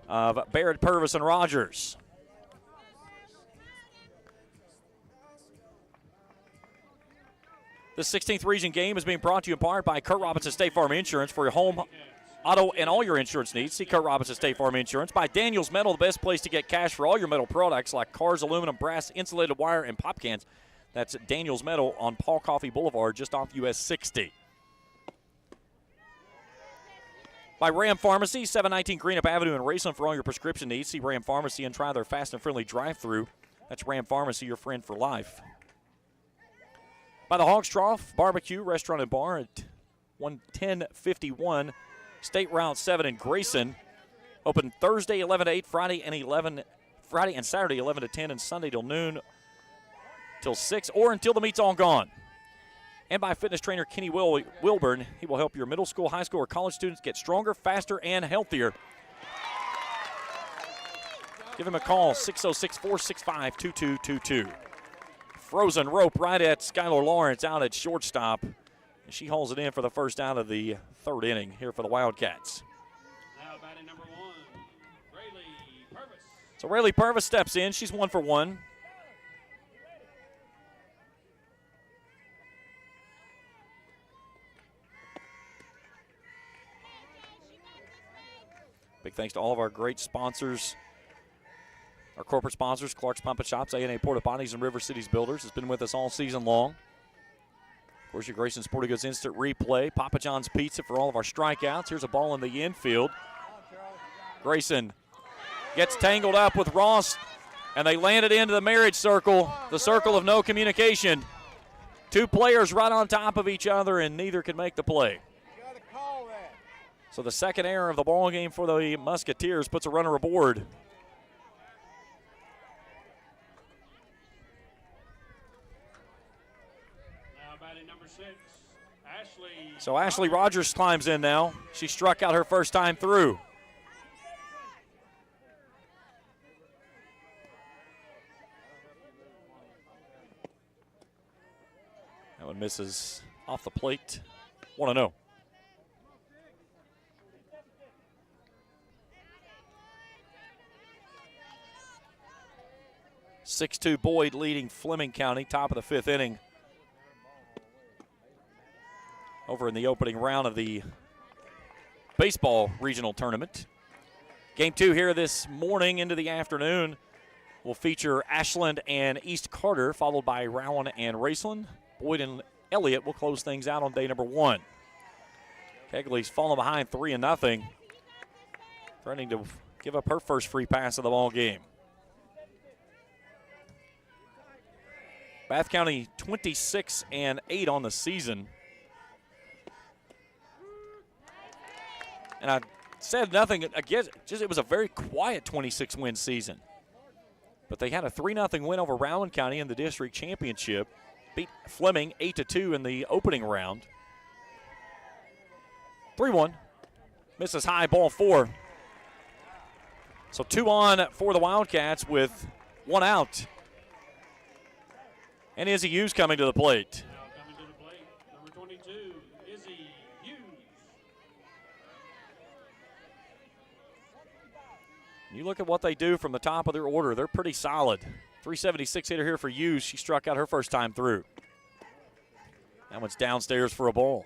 of Barrett, Purvis, and Rogers. The 16th region game is being brought to you in part by Kurt Robinson State Farm Insurance for your home, auto, and all your insurance needs. See Kurt Robinson State Farm Insurance. By Daniels Metal, the best place to get cash for all your metal products like cars, aluminum, brass, insulated wire, and pop cans. That's Daniels Metal on Paul Coffey Boulevard, just off US 60. By Ram Pharmacy, 719 Greenup Avenue in Raceland for all your prescription needs. See Ram Pharmacy and try their fast and friendly drive-thru. That's Ram Pharmacy, your friend for life. By the Hog's Trough Barbecue Restaurant and Bar at 11051 State Route 7 in Grayson. Open Thursday 11 to 8, Friday and Saturday 11 to 10, and Sunday till noon till 6 or until the meat's all gone. And by fitness trainer Kenny Wilburn. He will help your middle school, high school, or college students get stronger, faster, and healthier. Give him a call, 606-465-2222. Frozen rope right at Skylar Lawrence out at shortstop. And she hauls it in for the first out of the third inning here for the Wildcats. Now batting number 1, Rayleigh Purvis. So Rayleigh Purvis steps in. She's 1 for 1. Big thanks to all of our great sponsors. Our corporate sponsors, Clark's Pump and Shops, A&A Porta Potties, and River Cities Builders, has been with us all season long. Of course, your Grayson Sporting Goods Instant Replay, Papa John's Pizza for all of our strikeouts. Here's a ball in the infield. Grayson gets tangled up with Ross, and they land it into the marriage circle, the circle of no communication. Two players right on top of each other, and neither can make the play. So the second error of the ball game for the Musketeers puts a runner aboard. So Ashley Rogers climbs in now. She struck out her first time through. That one misses off the plate. 1-0. (6-2) Boyd leading Fleming County, top of the fifth inning. Over in the opening round of the baseball regional tournament. Game 2 here this morning into the afternoon will feature Ashland and East Carter, followed by Rowan and Raceland. Boyd and Elliott will close things out on day number 1. Kegley's fallen behind 3-0, threatening to give up her first free pass of the ball game. Bath County 26-8 on the season. And I said nothing against, just it was a very quiet 26-win season. But they had a 3-0 win over Rowan County in the district championship. Beat Fleming 8-2 in the opening round. 3-1. Misses high, ball 4. So 2 on for the Wildcats with 1 out. And Izzy Hughes coming to the plate. Now coming to the plate, number 22, Izzy Hughes. You look at what they do from the top of their order. They're pretty solid. 376 hitter here for Hughes. She struck out her first time through. That one's downstairs for a ball.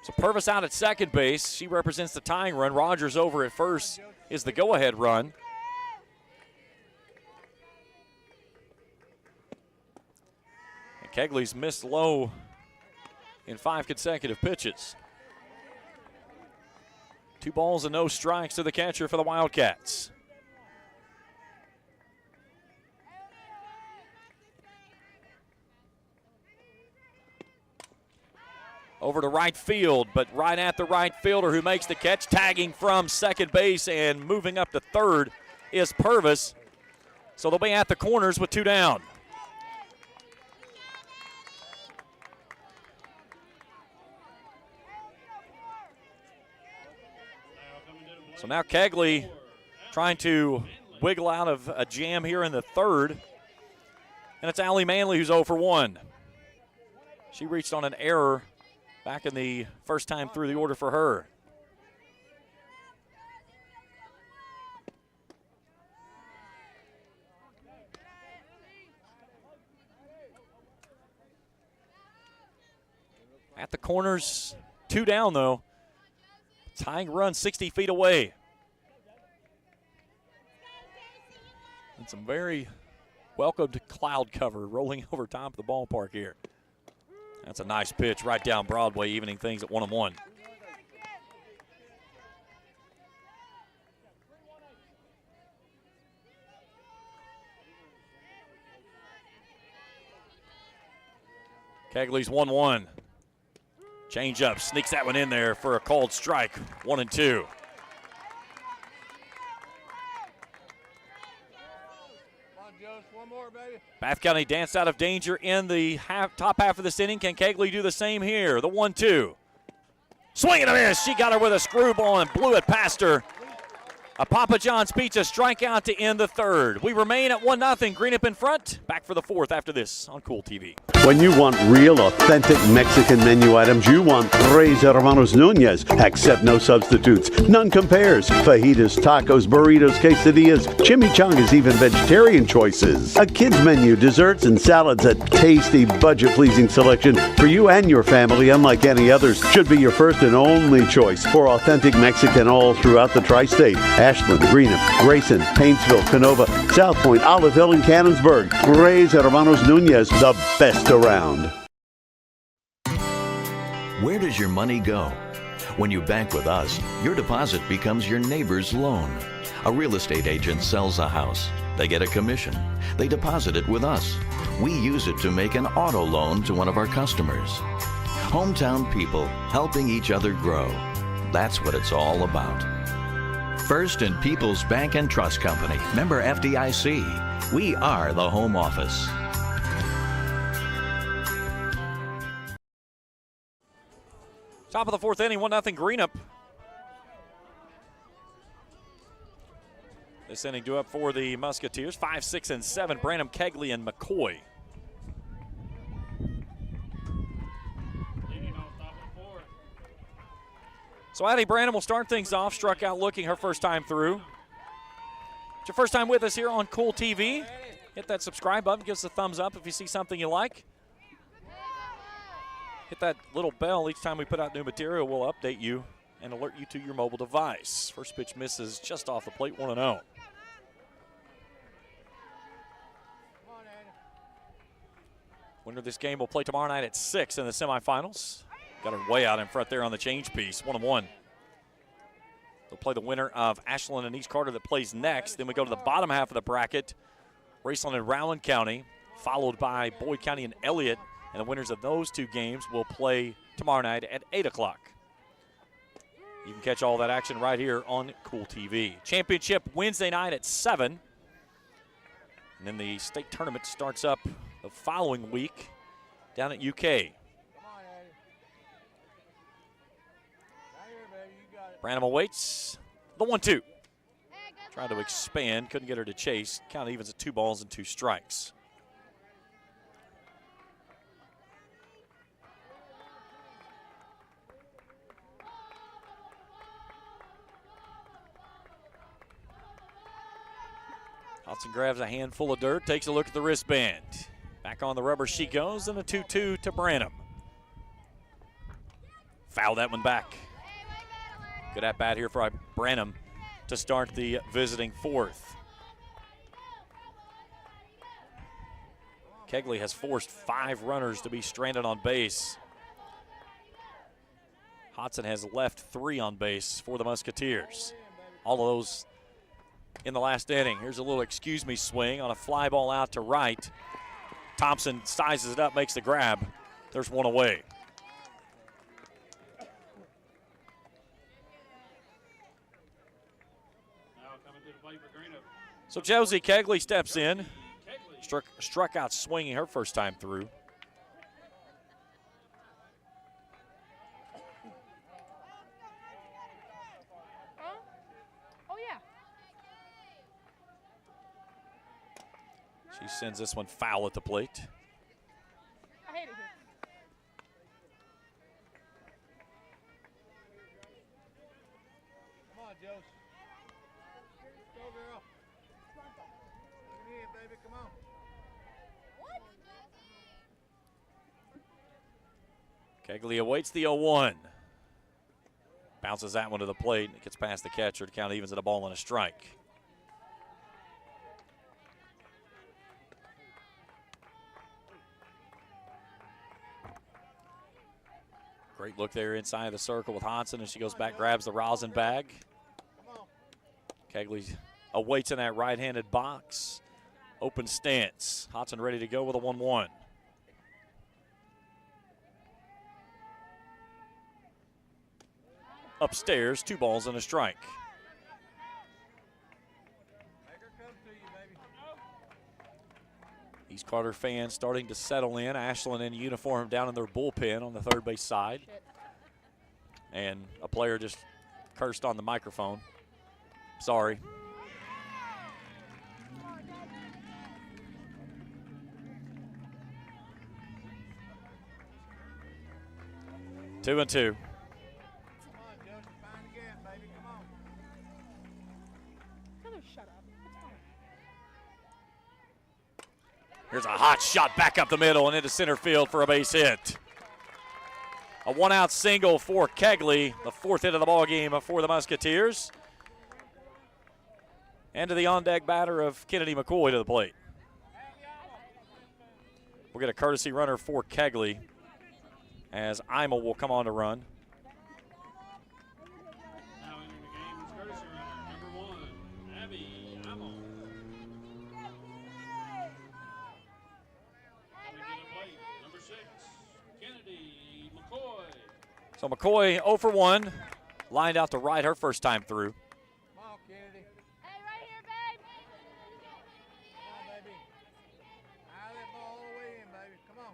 So Purvis out at second base. She represents the tying run. Rogers over at first is the go-ahead run. And Kegley's missed low in 5 consecutive pitches. 2 balls and no strikes to the catcher for the Wildcats. Over to right field, but right at the right fielder who makes the catch, tagging from second base and moving up to third is Purvis. So they'll be at the corners with 2 down. So now Kegley trying to wiggle out of a jam here in the third. And it's Allie Manley who's 0 for 1. She reached on an error back in the first time through the order for her. At the corners, 2 down though. Tying run 60 feet away. And some very welcomed cloud cover rolling over top of the ballpark here. That's a nice pitch right down Broadway, evening things at 1-1. Kegley's 1-1. Change up, sneaks that one in there for a called strike. 1-2. Bath County danced out of danger in the top half of this inning. Can Kegley do the same here? The 1-2. Swing and a miss. She got her with a screwball and blew it past her. A Papa John's Pizza strikeout to end the third. We remain at 1-0. Greenup in front. Back for the fourth after this on Kool TV. When you want real, authentic Mexican menu items, you want Tres Hermanos Nunez. Accept no substitutes. None compares. Fajitas, tacos, burritos, quesadillas, chimichangas, even vegetarian choices. A kids menu, desserts and salads, a tasty, budget-pleasing selection for you and your family, unlike any others. Should be your first and only choice for authentic Mexican all throughout the tri-state. Ashland, Greenup, Grayson, Paintsville, Canova, South Point, Olive Hill, and Cannonsburg. Tres Hermanos Nunez, the best around. Where does your money go? When you bank with us, your deposit becomes your neighbor's loan. A real estate agent sells a house. They get a commission. They deposit it with us. We use it to make an auto loan to one of our customers. Hometown people helping each other grow. That's what it's all about. First and People's Bank and Trust Company, member FDIC. We are the home office. Top of the fourth inning, 1-0 Greenup. This inning due up for the Musketeers, 5, 6, and 7, Branham, Kegley, and McCoy. So Addie Branham will start things off, struck out looking her first time through. It's your first time with us here on Kool TV. Hit that subscribe button, give us a thumbs up if you see something you like. Hit that little bell each time we put out new material. We'll update you and alert you to your mobile device. First pitch misses just off the plate, 1-0. Winner of this game will play tomorrow night at 6 in the semifinals. Got her way out in front there on the change piece, 1-1. They'll play the winner of Ashland and East Carter that plays next. Then we go to the bottom half of the bracket, Raceland and Rowan County, followed by Boyd County and Elliott. And the winners of those 2 games will play tomorrow night at 8 o'clock. You can catch all that action right here on Kool TV. Championship Wednesday night at 7. And then the state tournament starts up the following week down at UK. Branham awaits the 1-2. Trying to expand, couldn't get her to chase. Count evens at 2 balls and 2 strikes. Hudson grabs a handful of dirt, takes a look at the wristband. Back on the rubber she goes, and a 2-2 to Branham. Foul that one back. Good at bat here for Branham to start the visiting fourth. Kegley has forced 5 runners to be stranded on base. Hodson has left 3 on base for the Musketeers. All of those in the last inning. Here's a little excuse me swing on a fly ball out to right. Thompson sizes it up, makes the grab. There's one away. Now coming to the plate for Greenup. So Josie Kegley steps in. Struck out swinging her first time through. She sends this one foul at the plate. I hate it here. Come on, Joe. Go, girl. Look here, baby. Come on. Kegley awaits the 0-1. Bounces that one to the plate. It gets past the catcher to count evens at a ball and a strike. Great look there inside the circle with Hodson, and she goes back, grabs the rosin bag. Kegley awaits in that right-handed box. Open stance. Hodson ready to go with a 1-1. Upstairs, 2 balls and a strike. East Carter fans starting to settle in. Ashland in uniform down in their bullpen on the third base side. And a player just cursed on the microphone. Sorry. Two and two. Here's a hot shot back up the middle and into center field for a base hit. A 1-out single for Kegley, the 4th hit of the ball game for the Musketeers. And to the on-deck batter of Kennedy McCoy to the plate. We'll get a courtesy runner for Kegley as Ima will come on to run. Now entering the game is courtesy runner, number 1, Abby Ima. Number 6, Kennedy McCoy. So McCoy 0 for 1, lined out to right her first time through. Come on, Kennedy. Hey, right here, babe. Come on, baby. Out of that ball all the way in, baby. Come on.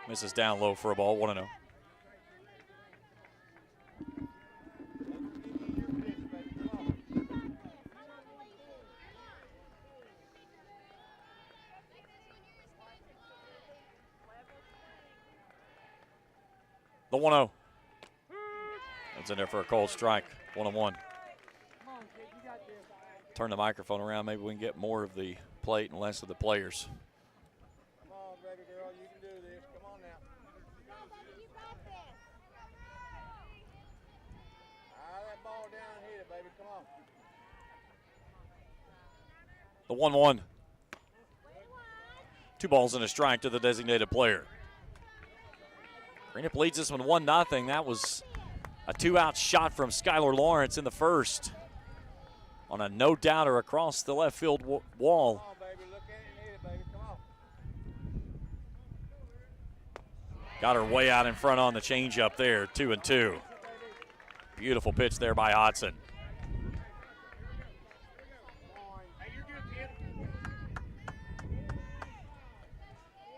Misses down low for a ball, 1-0. The 1-0. That's in there for a cold strike. 1-1. Turn the microphone around. Maybe we can get more of the plate and less of the players. Come on, baby girl. You can do this. Come on now. Out of that ball down and hit it, baby. Come on. The 1-1. 2 balls and a strike to the designated player. Greenup leads this one 1-0. That was a 2-out shot from Skylar Lawrence in the first on a no-doubter across the left field wall. Come on, baby. Look at it and hit it, baby. Come on. Got her way out in front on the changeup there, 2-2. Beautiful pitch there by Hodson.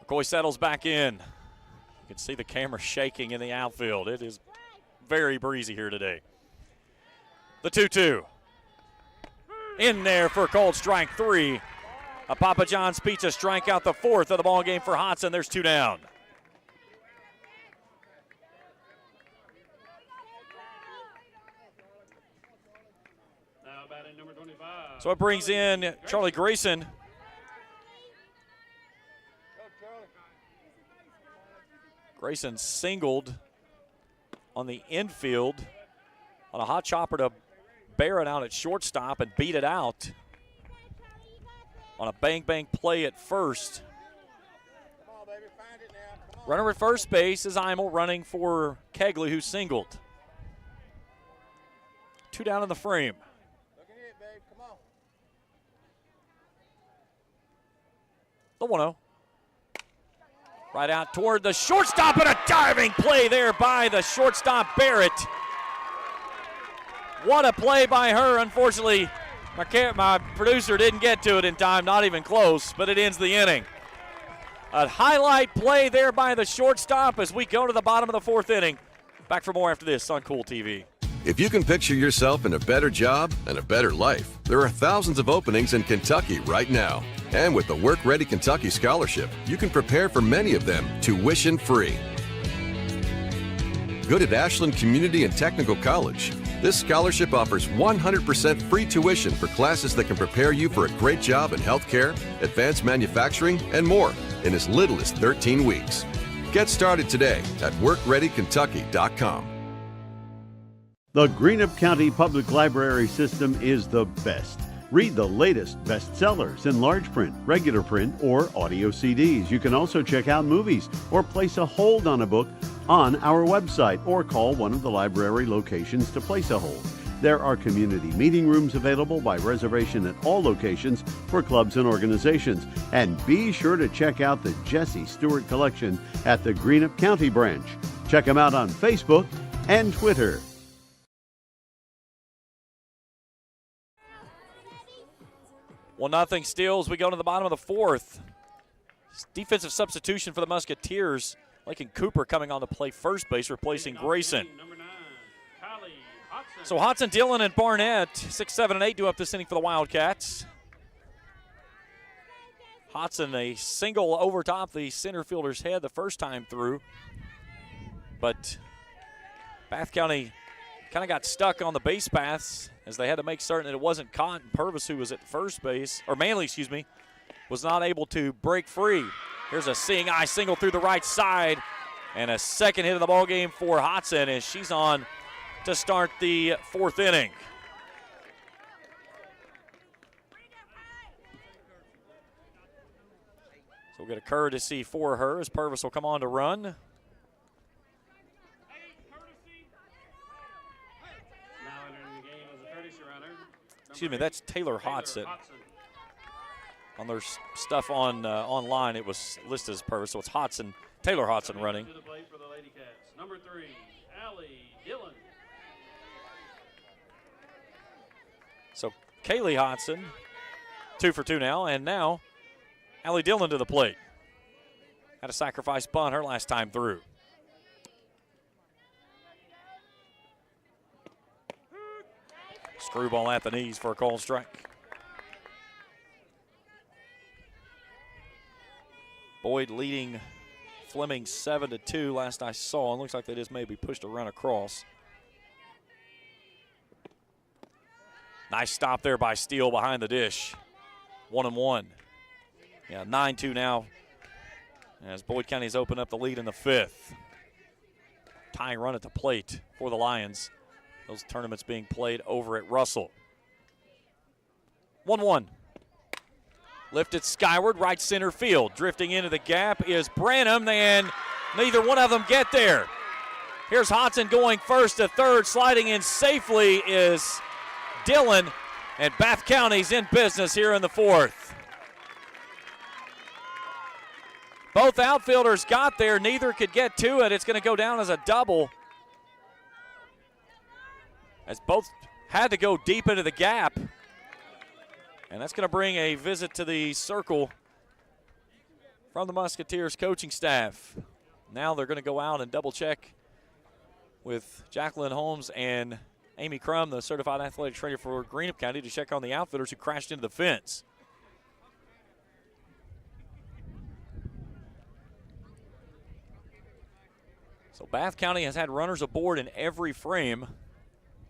McCoy settles back in. You can see the camera shaking in the outfield. It is very breezy here today. The 2-2. In there for called strike 3. A Papa John's Pizza strikeout, the 4th of the ball game for Hodson. There's 2 down. Now batting number 25. So it brings in Charlie Grayson. Grayson singled on the infield on a hot chopper to Barrett out at shortstop and beat it out on a bang-bang play at first. Come on, baby. Find it now. Runner at first base is Imel running for Kegley, who singled. 2 down in the frame. The 1-0. Right out toward the shortstop, and a diving play there by the shortstop, Barrett. What a play by her. Unfortunately, my producer didn't get to it in time, not even close, but it ends the inning. A highlight play there by the shortstop as we go to the bottom of the 4th inning. Back for more after this on Kool TV. If you can picture yourself in a better job and a better life, there are thousands of openings in Kentucky right now. And with the Work Ready Kentucky Scholarship, you can prepare for many of them tuition-free. Good at Ashland Community and Technical College. This scholarship offers 100% free tuition for classes that can prepare you for a great job in healthcare, advanced manufacturing, and more in as little as 13 weeks. Get started today at workreadykentucky.com. The Greenup County Public Library System is the best. Read the latest bestsellers in large print, regular print, or audio CDs. You can also check out movies or place a hold on a book on our website or call one of the library locations to place a hold. There are community meeting rooms available by reservation at all locations for clubs and organizations. And be sure to check out the Jesse Stewart collection at the Greenup County branch. Check them out on Facebook and Twitter. 1-0 Steels. We go to the bottom of the 4th. Defensive substitution for the Musketeers. Lincoln Cooper coming on to play first base, replacing Grayson. So Hodson, Dillon, and Barnett, 6, 7, and 8 do up this inning for the Wildcats. Hodson, a single over top the center fielder's head the first time through. But Bath County kind of got stuck on the base paths as they had to make certain that it wasn't caught. And Purvis, who was at first base, or Manley, was not able to break free. Here's a seeing eye single through the right side, and a second hit of the ball game for Hodson as she's on to start the 4th inning. So we'll get a courtesy for her as Purvis will come on to run. Excuse me, that's Taylor Hodson. On their stuff on online, it was listed as Purvis, so it's Hodson, Taylor Hodson running. To the plate for the Lady Cats. Number 3, Allie Dillon. So Kaylee Hodson, 2 for 2 now, and now Allie Dillon to the plate. Had a sacrifice bunt her last time through. Screwball at the knees for a called strike. Boyd leading Fleming 7-2 last I saw, and looks like they just maybe pushed a run across. Nice stop there by Steele behind the dish. 1-1. Yeah, 9-2 now as Boyd County's opened up the lead in the 5th. Tying run at the plate for the Lions. Those tournaments being played over at Russell. 1-1. Lifted skyward, right center field. Drifting into the gap is Branham, and neither one of them get there. Here's Hodson going first to third. Sliding in safely is Dillon, and Bath County's in business here in the 4th. Both outfielders got there. Neither could get to it. It's going to go down as a double, as both had to go deep into the gap. And that's going to bring a visit to the circle from the Musketeers coaching staff. Now they're going to go out and double check with Jacqueline Holmes and Amy Crum, the certified athletic trainer for Greenup County, to check on the outfielders who crashed into the fence. So Bath County has had runners aboard in every frame.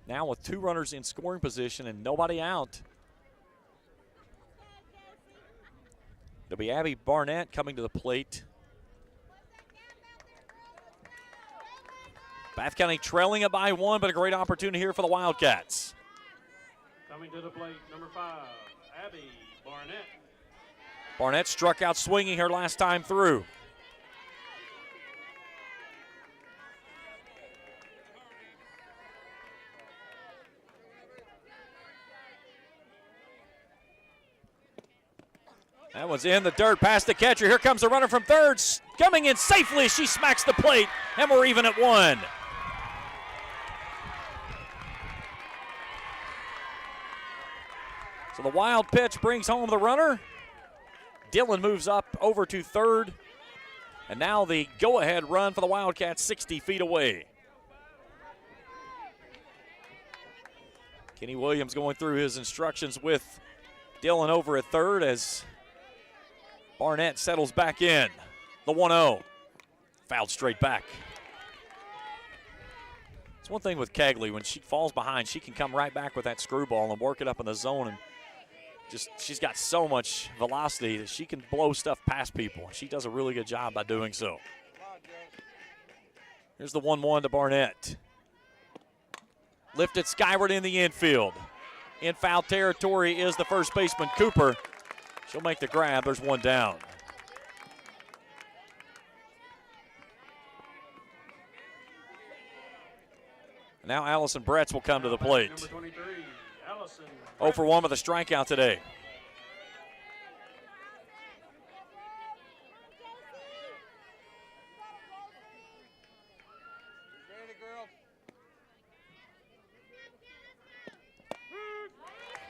Now with 2 runners in scoring position and nobody out. It'll be Abby Barnett coming to the plate. Bath County trailing it by 1, but a great opportunity here for the Wildcats. Coming to the plate, number 5, Abby Barnett. Barnett struck out swinging her last time through. That one's in the dirt past the catcher. Here comes the runner from third, coming in safely. She smacks the plate, and we're even at 1. So the wild pitch brings home the runner. Dillon moves up over to third. And now the go-ahead run for the Wildcats 60 feet away. Kenny Williams going through his instructions with Dillon over at third as Barnett settles back in. The 1-0. Fouled straight back. It's one thing with Kegley. When she falls behind, she can come right back with that screwball and work it up in the zone. And she's got so much velocity that she can blow stuff past people. She does a really good job by doing so. Here's the 1-1 to Barnett. Lifted skyward in the infield. In foul territory is the first baseman, Cooper. She'll make the grab. There's one down. Now Allison Bretz will come to the plate. Number 23, Allison. 0 for 1 with a strikeout today.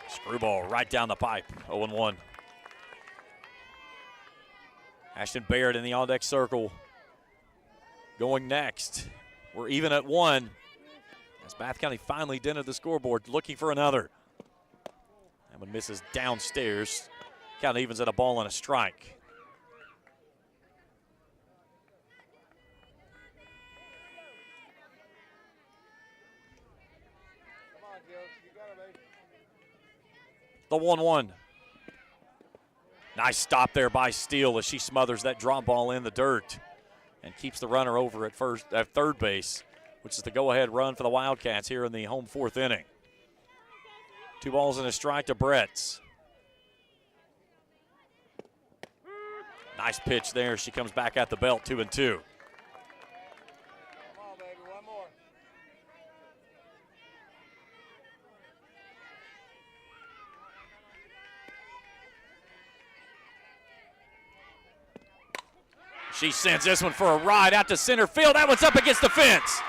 Screwball right down the pipe. 0-1. Ashton Barrett in the on-deck circle. Going next. We're even at 1. As Bath County finally dented the scoreboard, looking for another. That one misses downstairs. Count evens at a ball and a strike. The 1-1. Nice stop there by Steele as she smothers that drop ball in the dirt and keeps the runner over at third base, which is the go-ahead run for the Wildcats here in the home 4th inning. 2 balls and a strike to Bretz. Nice pitch there. She comes back at the belt, 2-2. She sends this one for a ride out to center field. That one's up against the fence.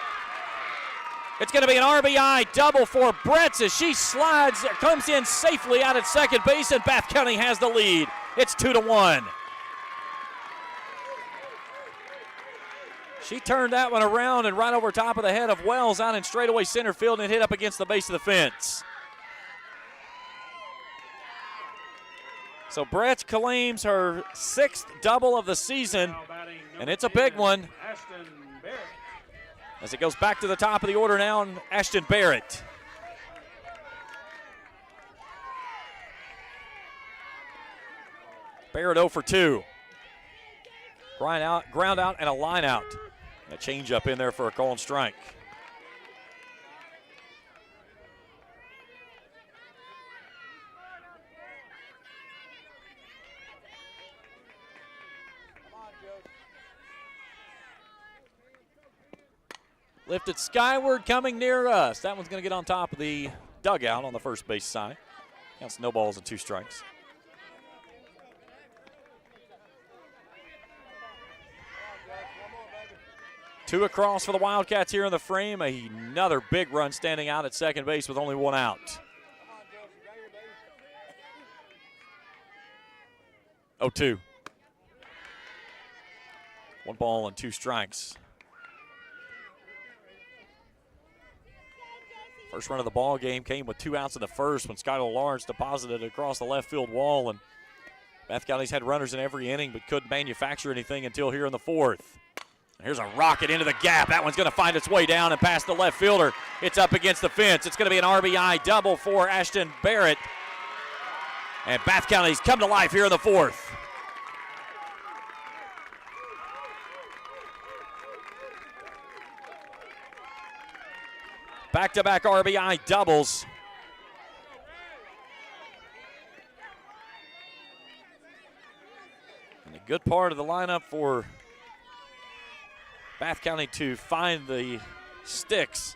It's going to be an RBI double for Bretz as she slides, comes in safely out at second base, and Bath County has the lead. It's 2-1. She turned that one around and right over top of the head of Wells out in straightaway center field and hit up against the base of the fence. So Bretz claims her 6th double of the season, and it's a big one. As it goes back to the top of the order now, Ashton Barrett. Barrett 0 for 2. Ground out, and a line out. A changeup in there for a call and strike. Lifted skyward, coming near us. That one's going to get on top of the dugout on the first base side. Counts no balls and 2 strikes. Two across for the Wildcats here in the frame. Another big run standing out at second base with only 1 out. 0-2. 1 ball and 2 strikes. First run of the ball game came with 2 outs in the first when Skylar Lawrence deposited it across the left field wall, and Bath County's had runners in every inning but couldn't manufacture anything until here in the 4th. Here's a rocket into the gap. That one's going to find its way down and past the left fielder. It's up against the fence. It's going to be an RBI double for Ashton Barrett. And Bath County's come to life here in the 4th. Back-to-back RBI doubles. And a good part of the lineup for Bath County to find the sticks.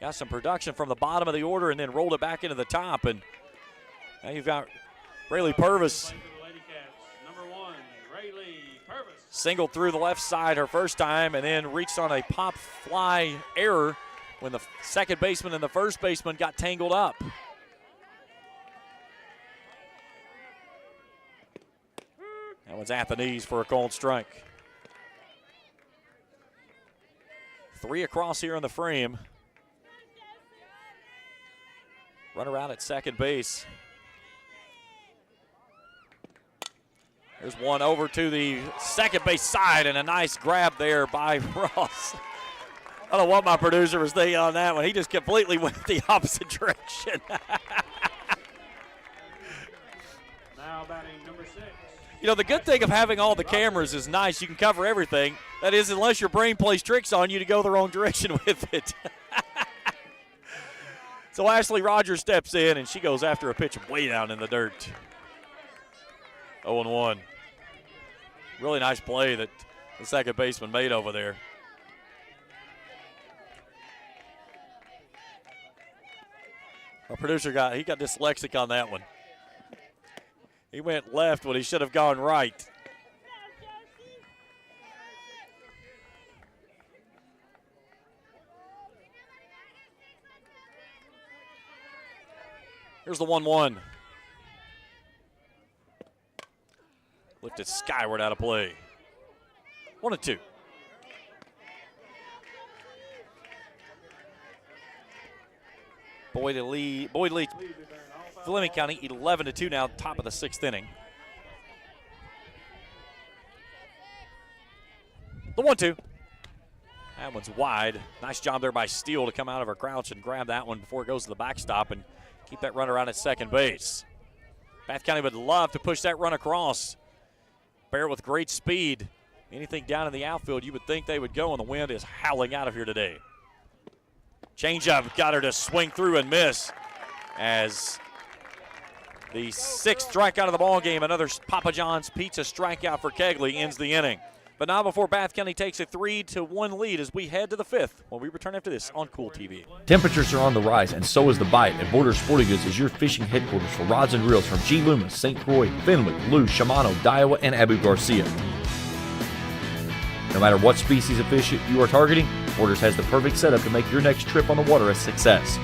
Got some production from the bottom of the order and then rolled it back into the top. And now you've got Rayleigh Purvis singled through the left side her first time and then reached on a pop fly error when the second baseman and the first baseman got tangled up. That one's at the knees for a cold strike. 3 across here in the frame. Runner out at second base. There's one over to the second base side and a nice grab there by Ross. I don't know what my producer was thinking on that one. He just completely went the opposite direction. Now batting number 6. You know, the good thing of having all the cameras is nice. You can cover everything. That is, unless your brain plays tricks on you to go the wrong direction with it. So Ashley Rogers steps in, and she goes after a pitch way down in the dirt. 0-1. Really nice play that the second baseman made over there. Our producer got dyslexic on that one. He went left when he should have gone right. Here's the 1-1. Lifted skyward out of play. 1-2. Boyd Lee, Fleming County 11-2 now, top of the 6th inning. The 1-2. That one's wide. Nice job there by Steele to come out of her crouch and grab that one before it goes to the backstop and keep that runner out at second base. Bath County would love to push that run across. Barrett with great speed. Anything down in the outfield, you would think they would go, and the wind is howling out of here today. Changeup got her to swing through and miss as the 6th strikeout of the ball game. Another Papa John's Pizza strikeout for Kegley ends the inning. But now before Bath County takes a 3-1 lead as we head to the 5th when we return after this on Kool TV. Temperatures are on the rise, and so is the bite, and Borders Sporting Goods is your fishing headquarters for rods and reels from G. Loomis, St. Croix, Fenwick, Lou, Shimano, Daiwa, and Abu Garcia. No matter what species of fish you are targeting, Borders has the perfect setup to make your next trip on the water a success.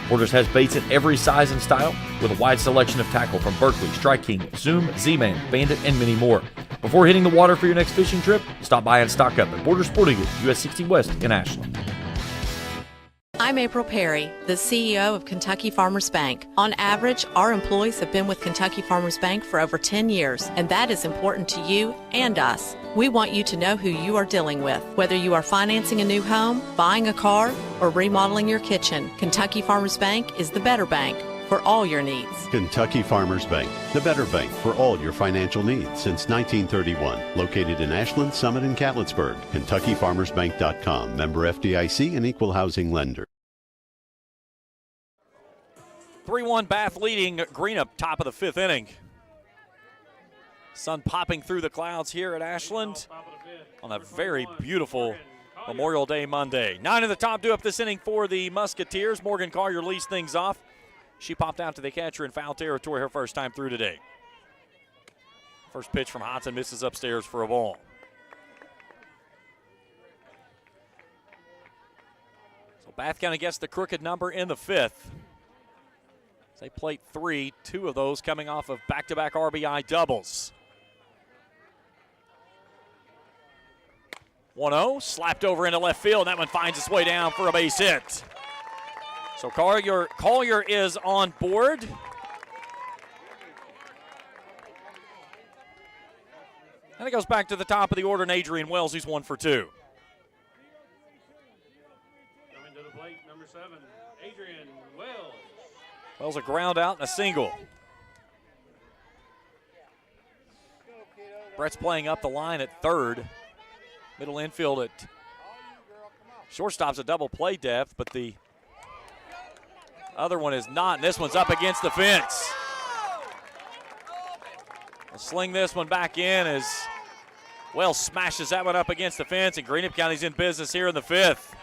Borders has baits in every size and style with a wide selection of tackle from Berkeley, Strike King, Zoom, Z-Man, Bandit, and many more. Before hitting the water for your next fishing trip, stop by and stock up at Borders Sporting Goods, US 60 West in Ashland. I'm April Perry, the CEO of Kentucky Farmers Bank. On average, our employees have been with Kentucky Farmers Bank for over 10 years, and that is important to you and us. We want you to know who you are dealing with. Whether you are financing a new home, buying a car, or remodeling your kitchen, Kentucky Farmers Bank is the better bank for all your needs. Kentucky Farmers Bank, the better bank for all your financial needs since 1931. Located in Ashland, Summit, and Catlettsburg. KentuckyFarmersBank.com. Member FDIC and Equal Housing Lender. 3-1 Bath leading Greenup, top of the 5th inning. Sun popping through the clouds here at Ashland on a very beautiful Memorial Day Monday. 9 in the top due up this inning for the Musketeers. Morgan Collier leads things off. She popped out to the catcher in foul territory her first time through today. First pitch from Hodson misses upstairs for a ball. So Bath County gets the crooked number in the 5th. They played 3, 2 of those coming off of back-to-back RBI doubles. 1-0, slapped over into left field. That one finds its way down for a base hit. So Collier is on board. And it goes back to the top of the order, and Adrian Wells, who's 1 for 2. Coming to the plate, number 7, Adrian Wells. Wells a ground out and a single. Brett's playing up the line at third. Middle infield at shortstop's a double play depth, but the other one is not, and this one's up against the fence. We'll sling this one back in as Wells smashes that one up against the fence, and Greenup County's in business here in the 5th.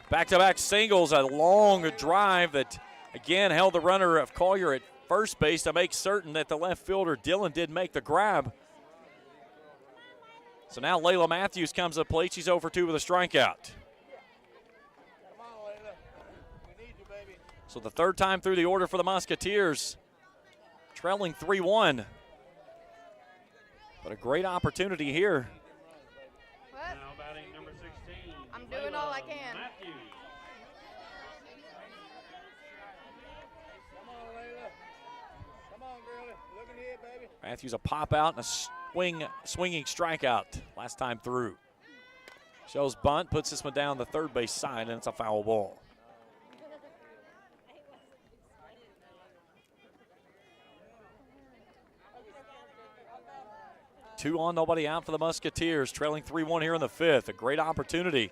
Back-to-back singles, a long drive that Again, held the runner of Collier at first base to make certain that the left fielder, Dillon, did make the grab. So now Layla Matthews comes to the plate. She's 0 for 2 with a strikeout. So the third time through the order for the Musketeers, trailing 3-1. But a great opportunity here. Now batting number 16. I'm doing all I can. Matthews. Come on, Layla. Come on, girlie. Look in here, baby. Matthews a pop out and a swinging strikeout last time through. Shows bunt, puts this one down the third base side, and it's a foul ball. Two on, nobody out for the Musketeers, trailing 3-1 here in the fifth. A great opportunity.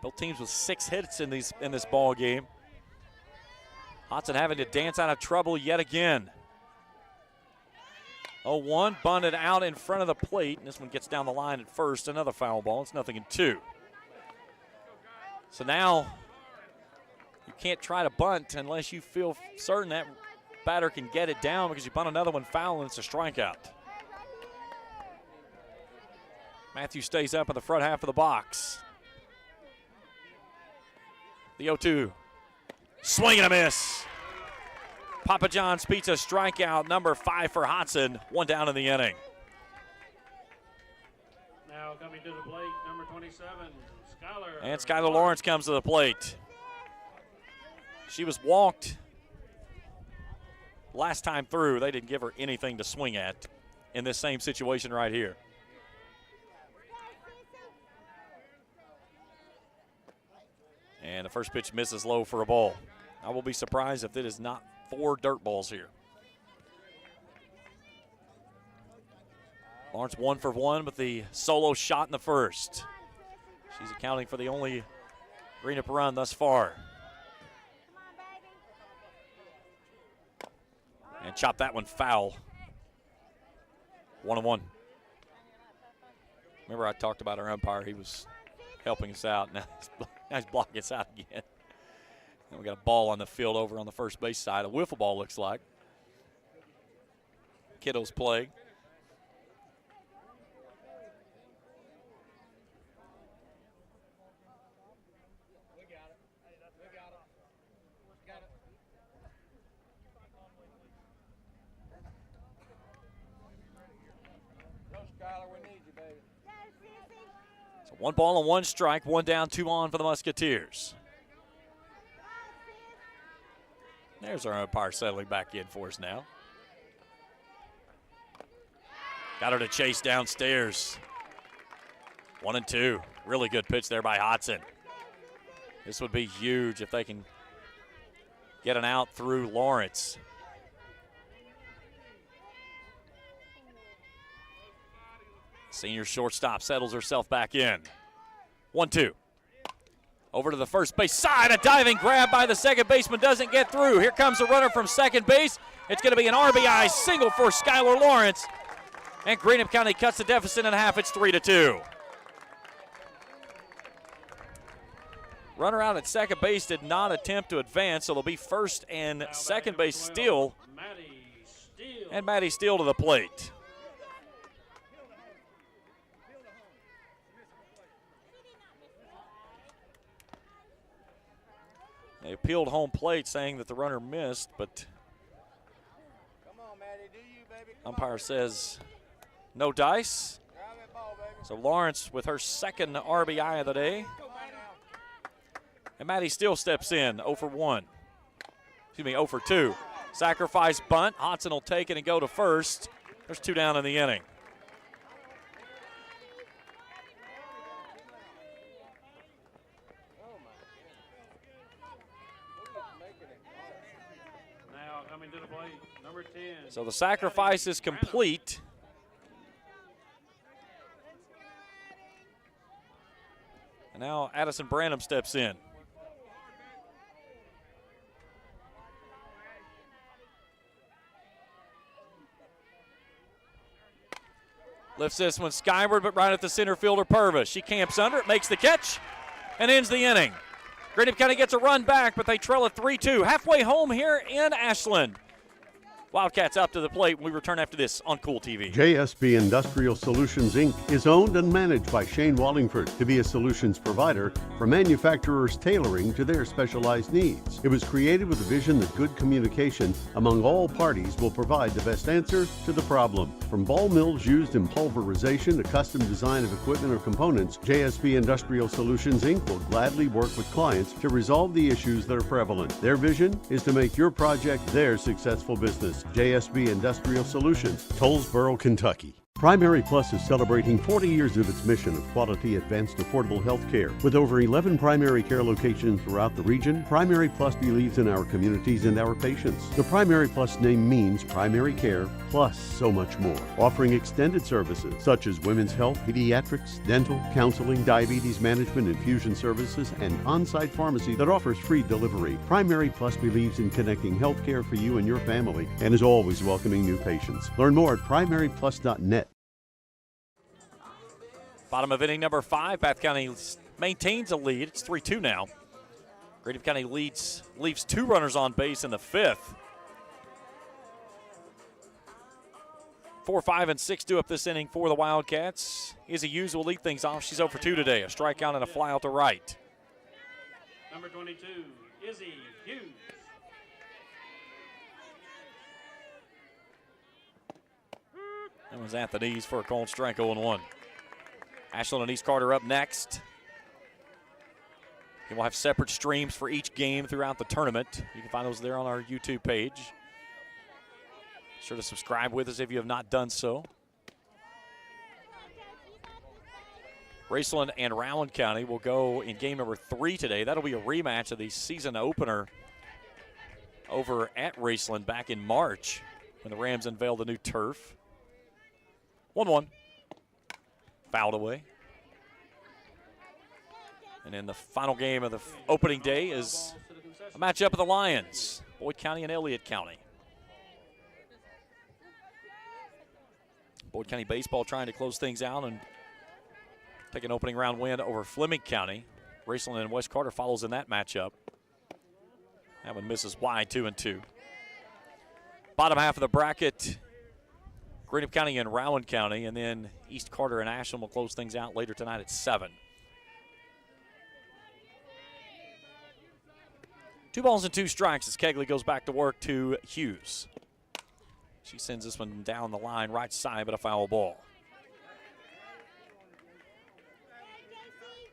Both teams with 6 hits in this ball game. Hodson having to dance out of trouble yet again. 0-1, bunted out in front of the plate, and this one gets down the line at first. Another foul ball. It's 0-2. So now you can't try to bunt unless you feel certain that batter can get it down, because you bunt another one foul and it's a strikeout. Matthews stays up in the front half of the box. The 0-2. Swing and a miss. Papa John's Pizza strikeout number 5 for Hodson. 1 down in the inning. Now coming to the plate, number 27, Skylar. And Skylar Lawrence comes to the plate. She was walked last time through. They didn't give her anything to swing at in this same situation right here. And the first pitch misses low for a ball. I will be surprised if it is not 4 dirt balls here. Lawrence 1 for 1 with the solo shot in the first. She's accounting for the only Greenup run thus far. And chop that one foul. 1-1. Remember I talked about our umpire. He was helping us out. Now he's blocking us out again. And we got a ball on the field over on the first base side. A wiffle ball looks like. Kiddo's playing. So 1 ball and 1 strike, 1 down, 2 on for the Musketeers. There's our umpire settling back in for us now. Got her to chase downstairs. 1-2. Really good pitch there by Hodson. This would be huge if they can get an out through Lawrence. Senior shortstop settles herself back in. 1-2. Over to the first base side. A diving grab by the second baseman doesn't get through. Here comes the runner from second base. It's going to be an RBI single for Skylar Lawrence. And Greenup County cuts the deficit in half. It's 3-2. Runner out at second base did not attempt to advance, so they'll be first and second base still. And Maddie Steele to the plate. They appealed home plate saying that the runner missed, but umpire says no dice. So Lawrence with her second RBI of the day. And Maddie Steele steps in, 0 for 1. Excuse me, 0 for 2. Sacrifice bunt. Hodson will take it and go to first. There's 2 down in the inning. Now coming to the plate, number 10. So the sacrifice is complete. And now Addison Branham steps in. Lifts this one skyward, but right at the center fielder, Purvis. She camps under it, makes the catch, and ends the inning. Greenup County gets a run back, but they trail at 3-2. Halfway home here in Ashland. Wildcats up to the plate when we return after this on Kool TV. JSB Industrial Solutions, Inc. is owned and managed by Shane Wallingford to be a solutions provider for manufacturers tailoring to their specialized needs. It was created with a vision that good communication among all parties will provide the best answer to the problem. From ball mills used in pulverization to custom design of equipment or components, JSB Industrial Solutions, Inc. will gladly work with clients to resolve the issues that are prevalent. Their vision is to make your project their successful business. JSB Industrial Solutions, Tollsboro, Kentucky. Primary Plus is celebrating 40 years of its mission of quality, advanced, affordable health care. With over 11 primary care locations throughout the region, Primary Plus believes in our communities and our patients. The Primary Plus name means primary care plus so much more, offering extended services such as women's health, pediatrics, dental, counseling, diabetes management, infusion services, and on-site pharmacy that offers free delivery. Primary Plus believes in connecting health care for you and your family and is always welcoming new patients. Learn more at primaryplus.net. Bottom of inning number 5, Bath County maintains a lead. It's 3-2 now. Greenup County leaves 2 runners on base in the 5th. 4, 5, and 6 do up this inning for the Wildcats. Izzy Hughes will lead things off. She's 0 for 2 today. A strikeout and a fly out to right. Number 22, Izzy Hughes. That was at the knees for a called strike, 0-1. Ashland and East Carter up next. And we'll have separate streams for each game throughout the tournament. You can find those there on our YouTube page. Be sure to subscribe with us if you have not done so. Raceland and Rowan County will go in game number 3 today. That'll be a rematch of the season opener over at Raceland back in March when the Rams unveiled the new turf. 1-1. Fouled away. And then the final game of the opening day is a matchup of the Lions, Boyd County and Elliott County. Boyd County baseball trying to close things out and take an opening round win over Fleming County. Raceland and West Carter follows in that matchup. That one misses wide, 2-2. Bottom half of the bracket, Greenup County and Rowan County, and then East Carter and Ashland will close things out later tonight at 7. 2 balls and 2 strikes as Kegley goes back to work to Hughes. She sends this one down the line, right side, but a foul ball.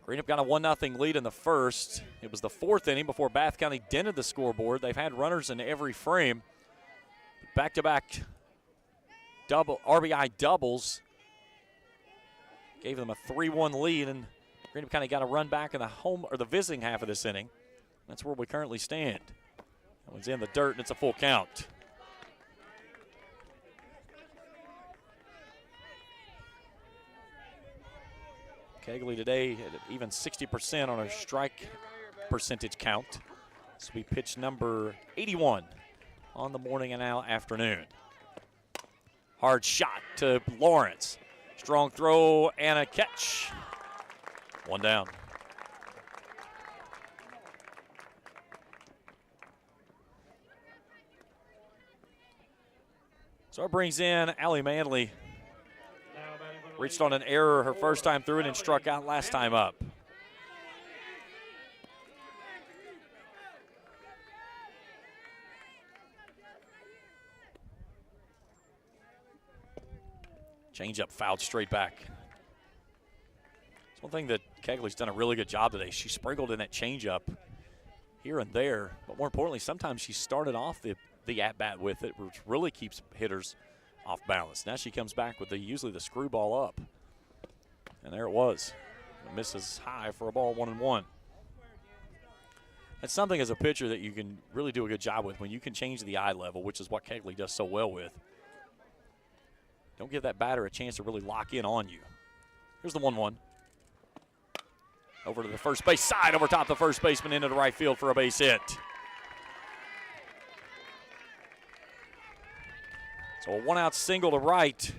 Greenup got a 1-0 lead in the first. It was the 4th inning before Bath County dented the scoreboard. They've had runners in every frame. Back-to-back RBI doubles gave them a 3-1 lead, and Greenup County got a run back in the home or the visiting half of this inning. That's where we currently stand. That one's in the dirt, and it's a full count. Kegley today at even 60% on a strike percentage count. This will be pitch number 81 on the morning and now afternoon. Hard shot to Lawrence. Strong throw and a catch. 1 down. So it brings in Allie Manley. Reached on an error her first time through it and struck out last time up. Change-up fouled straight back. It's one thing that Kegley's done a really good job today. She sprinkled in that change-up here and there, but more importantly, sometimes she started off the at-bat with it, which really keeps hitters off balance. Now she comes back with usually the screwball up. And there it was. It misses high for a ball, 1-1. That's something as a pitcher that you can really do a good job with when you can change the eye level, which is what Kegley does so well with. Don't give that batter a chance to really lock in on you. Here's the 1-1. Over to the first base side, over top the first baseman into the right field for a base hit. So a 1-out single to right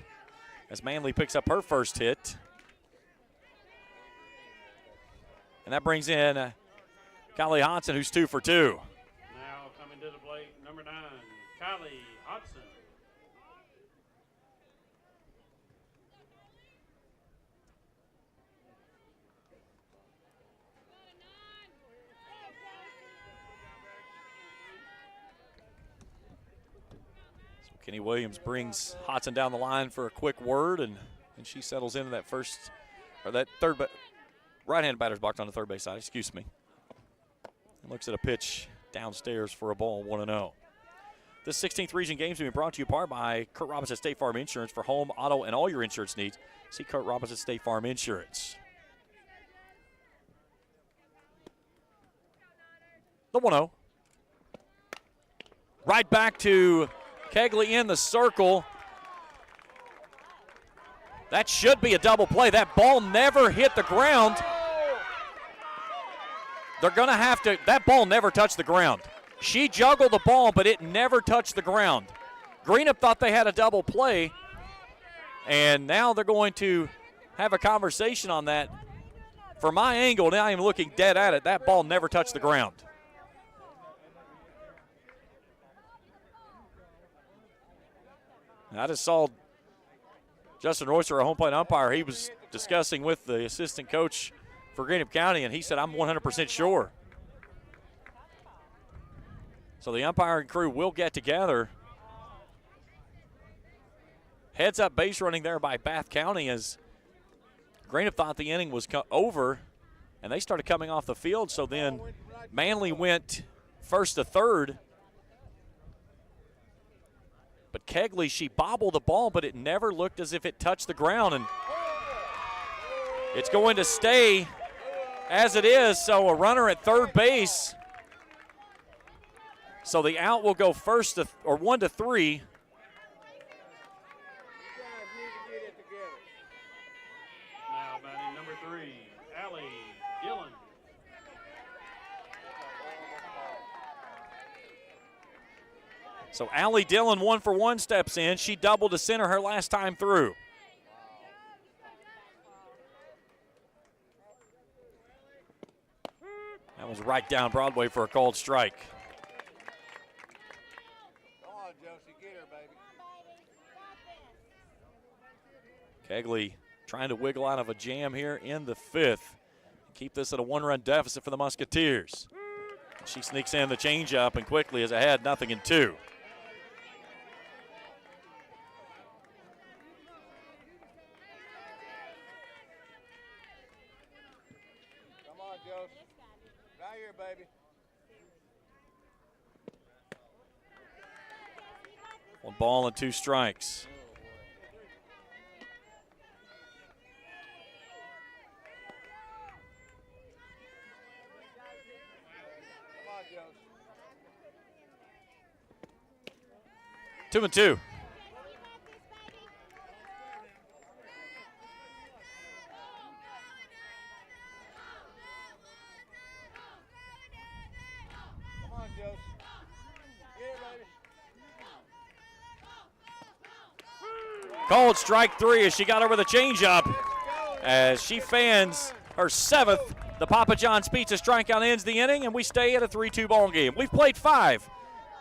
as Manley picks up her first hit. And that brings in Kylie Hodson, who's 2 for 2. Now coming to the plate, number 9, Kylie Hodson. Kenny Williams brings Hodson down the line for a quick word, and she settles into that third right-hand batter's box on the third base side, excuse me. And looks at a pitch downstairs for a ball, 1-0. This 16th region game is being brought to you in part by Kurt Robinson State Farm Insurance for home, auto, and all your insurance needs. See Kurt Robinson State Farm Insurance. The 1-0. Right back to Kegley in the circle. That should be a double play. That ball never hit the ground. They're going to have to, that ball never touched the ground. She juggled the ball, but it never touched the ground. Greenup thought they had a double play, and now they're going to have a conversation on that. From my angle, now I'm looking dead at it. That ball never touched the ground. I just saw Justin Royster, a home plate umpire. He was discussing with the assistant coach for Greenup County, and he said, I'm 100% sure. So the umpiring crew will get together. Heads up base running there by Bath County as Greenup thought the inning was over, and they started coming off the field. So then Manley went first to third. But Kegley, she bobbled the ball, but it never looked as if it touched the ground. And it's going to stay as it is, so a runner at third base. So the out will go 1 to 3. Now batting number 3, Allie Dillon. So Allie Dillon, 1-for-1, steps in. She doubled to center her last time through. That was right down Broadway for a called strike. Come on, Josie, get her, baby. Kegley trying to wiggle out of a jam here in the 5th. Keep this at a 1-run deficit for the Musketeers. She sneaks in the changeup and quickly is ahead, 0-2. Come on, Josie. Right here, baby. 1 ball and 2 strikes. Come on, Josie. 2-2. Come on, Josie. Get it, baby. Called strike 3 as she got over the changeup. As she fans her 7th, the Papa John's Pizza strikeout ends the inning, and we stay at a 3-2 ball game. We've played 5.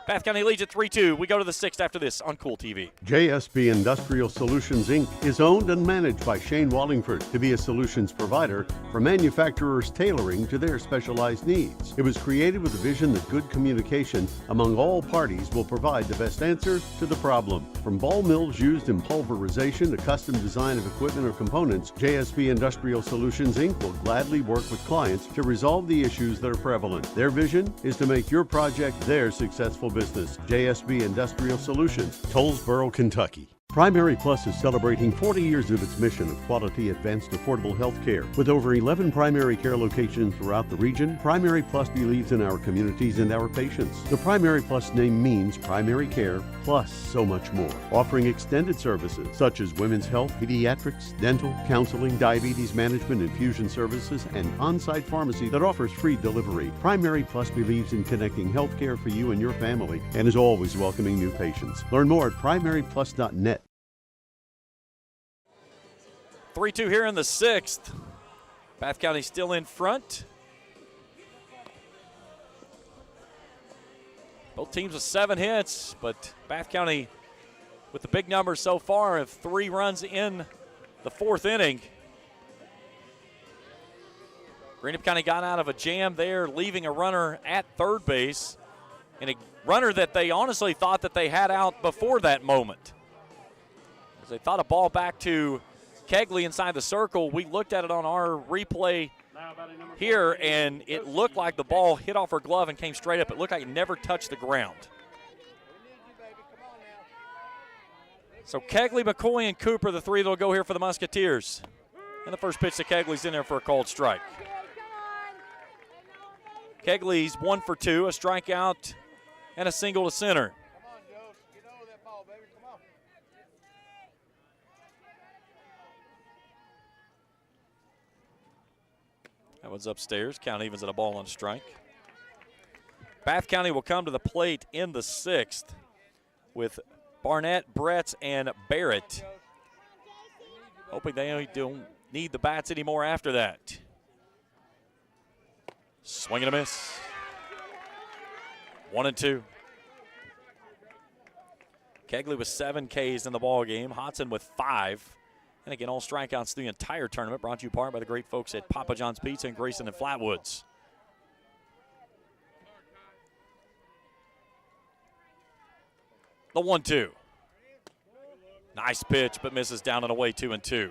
Bath County leads at 3-2. We go to the 6th after this on Kool TV. JSB Industrial Solutions, Inc. is owned and managed by Shane Wallingford to be a solutions provider for manufacturers tailoring to their specialized needs. It was created with the vision that good communication among all parties will provide the best answer to the problem. From ball mills used in pulverization to custom design of equipment or components, JSB Industrial Solutions, Inc. will gladly work with clients to resolve the issues that are prevalent. Their vision is to make your project their successful business. JSB Industrial Solutions, Tollsboro, Kentucky. Primary Plus is celebrating 40 years of its mission of quality, advanced, affordable health care. With over 11 primary care locations throughout the region, Primary Plus believes in our communities and our patients. The Primary Plus name means primary care plus so much more. Offering extended services such as women's health, pediatrics, dental, counseling, diabetes management, infusion services, and on-site pharmacy that offers free delivery. Primary Plus believes in connecting health care for you and your family and is always welcoming new patients. Learn more at primaryplus.net. 3-2 here in the 6th. Bath County still in front. Both teams with 7 hits, but Bath County with the big numbers so far of 3 runs in the 4th inning. Greenup County got out of a jam there, leaving a runner at third base, and a runner that they honestly thought that they had out before that moment. As they thought a ball back to Kegley inside the circle, we looked at it on our replay here, and it looked like the ball hit off her glove and came straight up. It looked like it never touched the ground. So Kegley, McCoy, and Cooper, the 3 that will go here for the Musketeers. And the first pitch to Kegley's in there for a called strike. Kegley's 1 for 2, a strikeout, and a single to center. That one's upstairs. Count evens at a ball on strike. Bath County will come to the plate in the 6th with Barnett, Bretz, and Barrett. Hoping they don't need the bats anymore after that. Swing and a miss. 1-2. Kegley with 7 Ks in the ball game. Hodson with 5. And again, all strikeouts through the entire tournament, brought to you apart by the great folks at Papa John's Pizza in Grayson and Flatwoods. The 1-2. Nice pitch, but misses down and away, 2-2.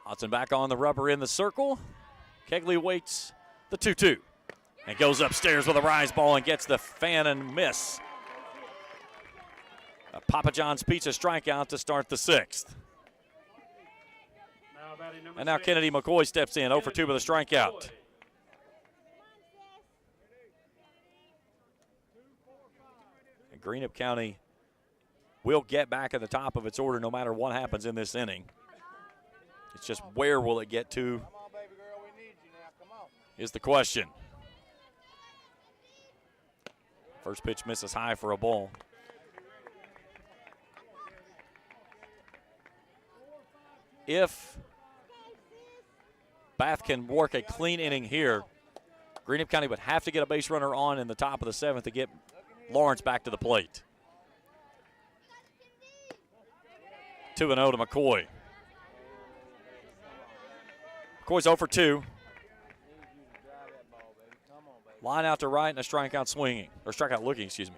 Hodson back on the rubber in the circle. Kegley waits the 2-2 and goes upstairs with a rise ball and gets the fan and miss. A Papa John's Pizza strikeout to start the 6th. And now Kennedy McCoy steps in, 0 for 2 with a strikeout. And Greenup County will get back at the top of its order no matter what happens in this inning. It's just where will it get to is the question. First pitch misses high for a ball. If Bath can work a clean inning here, Greenup County would have to get a base runner on in the top of the 7th to get Lawrence back to the plate. 2-0 to McCoy. McCoy's 0 for 2. Line out to right and a strikeout swinging, or strikeout looking, excuse me.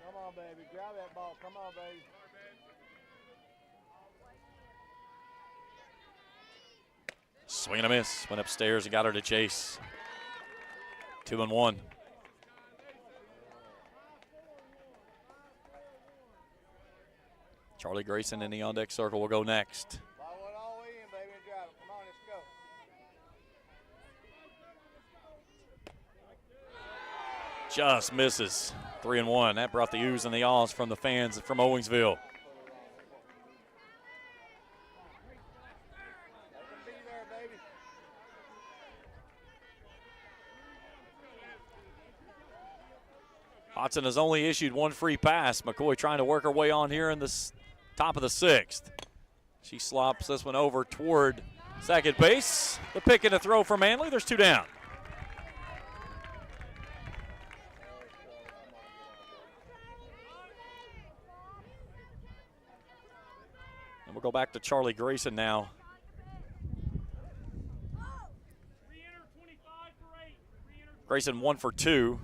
Come on, baby. Grab that ball. Come on, baby. Swing and a miss. Went upstairs and got her to chase. 2-1. Charlie Grayson in the on-deck circle will go next. Just misses. 3-1. That brought the oohs and the ahs from the fans from Owingsville. Hodson has only issued 1 free pass. McCoy trying to work her way on here in the top of the 6th. She slops this one over toward second base. The pick and a throw for Manley. There's 2 down. And we'll go back to Charlie Grayson now. Grayson 1 for 2.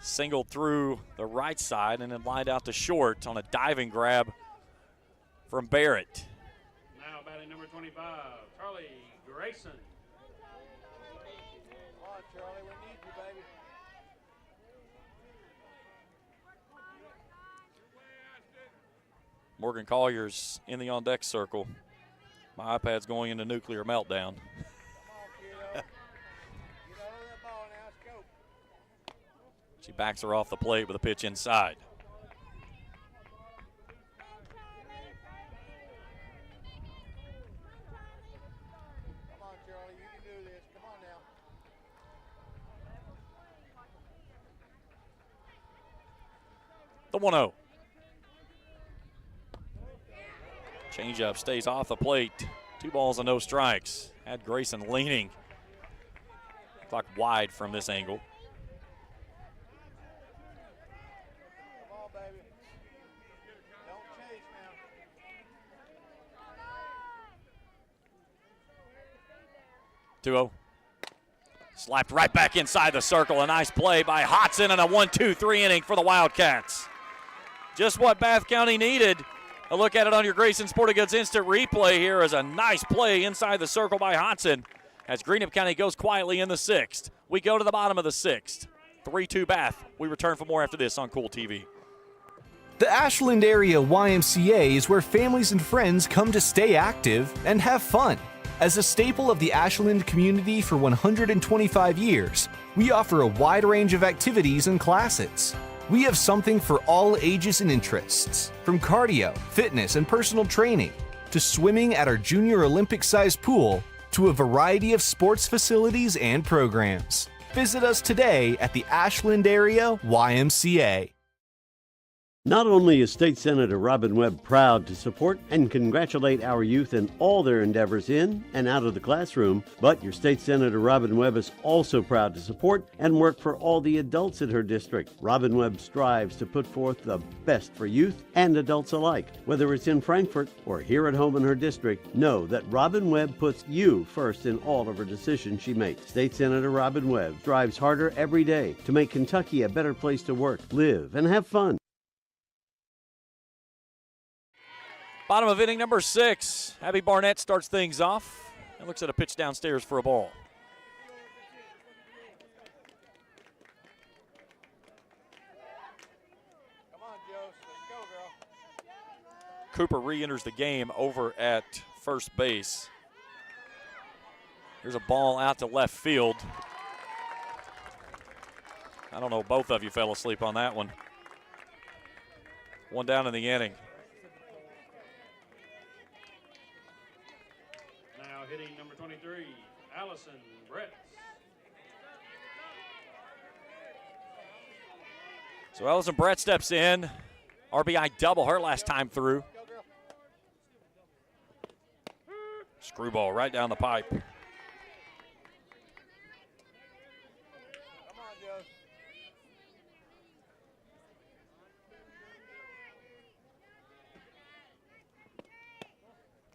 Singled through the right side and then lined out to short on a diving grab from Barrett. Now batting number 25, Charlie Grayson. Come on, Charlie, we need you, baby. Morgan Collier's in the on-deck circle. My iPad's going into nuclear meltdown. She backs her off the plate with a pitch inside. Come on, Charlie, you can do this. Come on now. The 1-0. Changeup stays off the plate. 2 balls and no strikes. Had Grayson leaning. Clock wide from this angle. Come on, baby. Don't chase now. 2-0. Slapped right back inside the circle. A nice play by Hodson and a 1-2-3 inning for the Wildcats. Just what Bath County needed. A look at it on your Grayson Sporting Goods Instant Replay here is a nice play inside the circle by Hodson as Greenup County goes quietly in the 6th. We go to the bottom of the 6th. 3-2 Bath. We return for more after this on Kool TV. The Ashland area YMCA is where families and friends come to stay active and have fun. As a staple of the Ashland community for 125 years, we offer a wide range of activities and classes. We have something for all ages and interests, from cardio, fitness, and personal training, to swimming at our junior Olympic-sized pool, to a variety of sports facilities and programs. Visit us today at the Ashland area YMCA. Not only is State Senator Robin Webb proud to support and congratulate our youth in all their endeavors in and out of the classroom, but your State Senator Robin Webb is also proud to support and work for all the adults in her district. Robin Webb strives to put forth the best for youth and adults alike. Whether it's in Frankfort or here at home in her district, know that Robin Webb puts you first in all of her decisions she makes. State Senator Robin Webb strives harder every day to make Kentucky a better place to work, live, and have fun. Bottom of inning number 6. Abby Barnett starts things off and looks at a pitch downstairs for a ball. Come on, Joe. Let's go, girl. Cooper re-enters the game over at first base. Here's a ball out to left field. I don't know, both of you fell asleep on that one. One down in the inning. Now hitting number 23, Allison Brett. So Allison Brett steps in. RBI double her last time through. Screwball right down the pipe. Come on, Joe.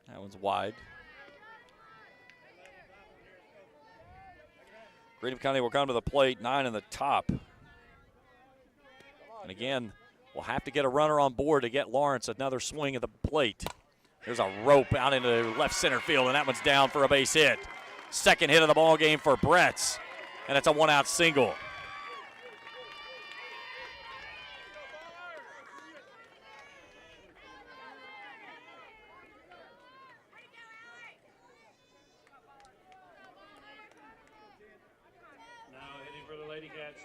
That one's wide. Greenup County will come to the plate, 9 in the top. And again, we'll have to get a runner on board to get Lawrence another swing at the plate. There's a rope out into left center field, and that one's down for a base hit. Second hit of the ball game for Bretts, and it's a 1-out single.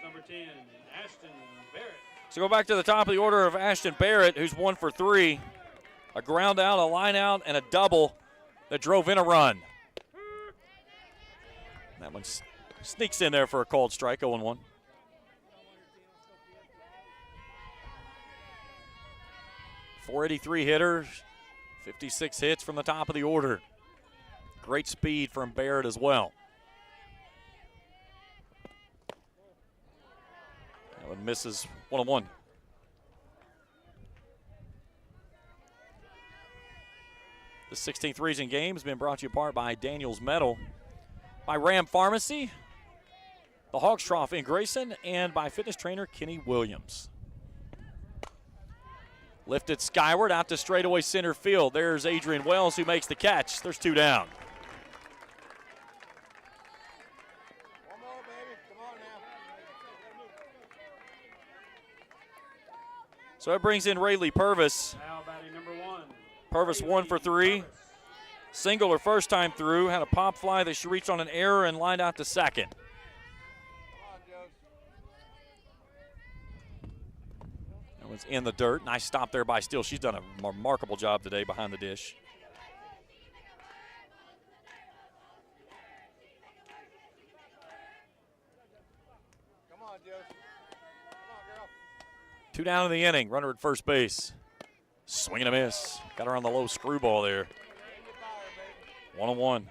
Number 10, Ashton Barrett. So go back to the top of the order of Ashton Barrett, who's 1 for 3. A ground out, a line out, and a double that drove in a run. That one sneaks in there for a called strike, 0-1. .483 hitters, 56 hits from the top of the order. Great speed from Barrett as well. That one misses 1-1. The 16th Region game has been brought to you apart by Daniels Metal, by Ram Pharmacy, the Hogs Trough in Grayson, and by fitness trainer Kenny Williams. Lifted skyward out to straightaway center field. There's Adrian Wells who makes the catch. There's 2 down. So that brings in Rayleigh Purvis. Now batting number 1. Purvis 1 for 3. Single her first time through. Had a pop fly that she reached on an error and lined out to second. That one's in the dirt. Nice stop there by Steele. She's done a remarkable job today behind the dish. Come on, Joe. Come on, girl. 2 down in the inning. Runner at first base. Swing and a miss. Got her on the low screwball there. 1-1.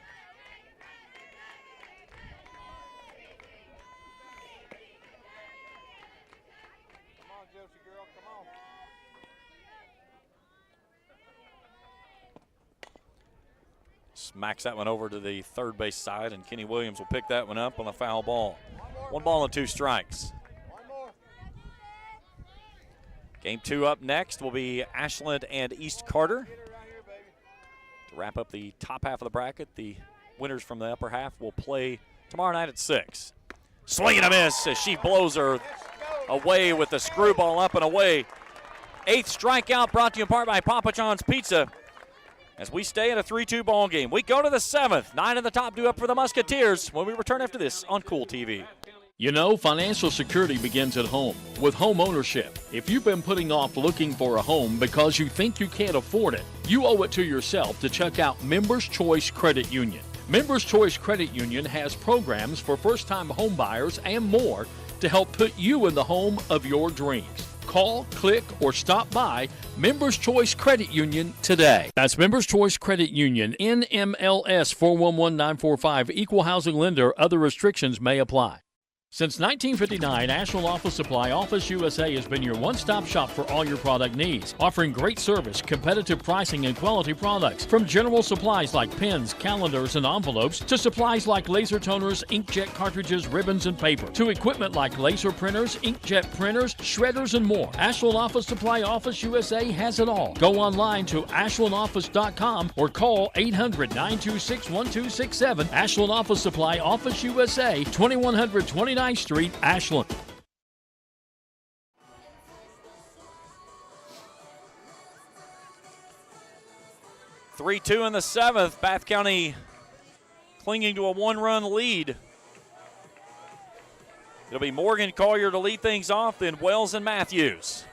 Smacks that one over to the third base side, and Kenny Williams will pick that one up on a foul ball. 1 ball and 2 strikes. Game 2 up next will be Ashland and East Carter. To wrap up the top half of the bracket, the winners from the upper half will play tomorrow night at 6. Swing and a miss as she blows her away with the screwball up and away. 8th strikeout brought to you in part by Papa John's Pizza. As we stay at a 3-2 ball game, we go to the 7th. 9 in the top due up for the Musketeers when we return after this on Kool TV. You know, financial security begins at home with home ownership. If you've been putting off looking for a home because you think you can't afford it, you owe it to yourself to check out Members Choice Credit Union. Members Choice Credit Union has programs for first-time home buyers and more to help put you in the home of your dreams. Call, click, or stop by Members Choice Credit Union today. That's Members Choice Credit Union, NMLS 411945, Equal Housing Lender. Other restrictions may apply. Since 1959, Ashland Office Supply Office USA has been your one-stop shop for all your product needs, offering great service, competitive pricing, and quality products. From general supplies like pens, calendars, and envelopes, to supplies like laser toners, inkjet cartridges, ribbons, and paper, to equipment like laser printers, inkjet printers, shredders, and more. Ashland Office Supply Office USA has it all. Go online to ashlandoffice.com or call 800-926-1267. Ashland Office Supply Office USA, 2100 29th Street, Ashland. (3-2) in the 7th. Bath County clinging to a 1-run lead. It'll be Morgan Collier to lead things off, then Wells and Matthews.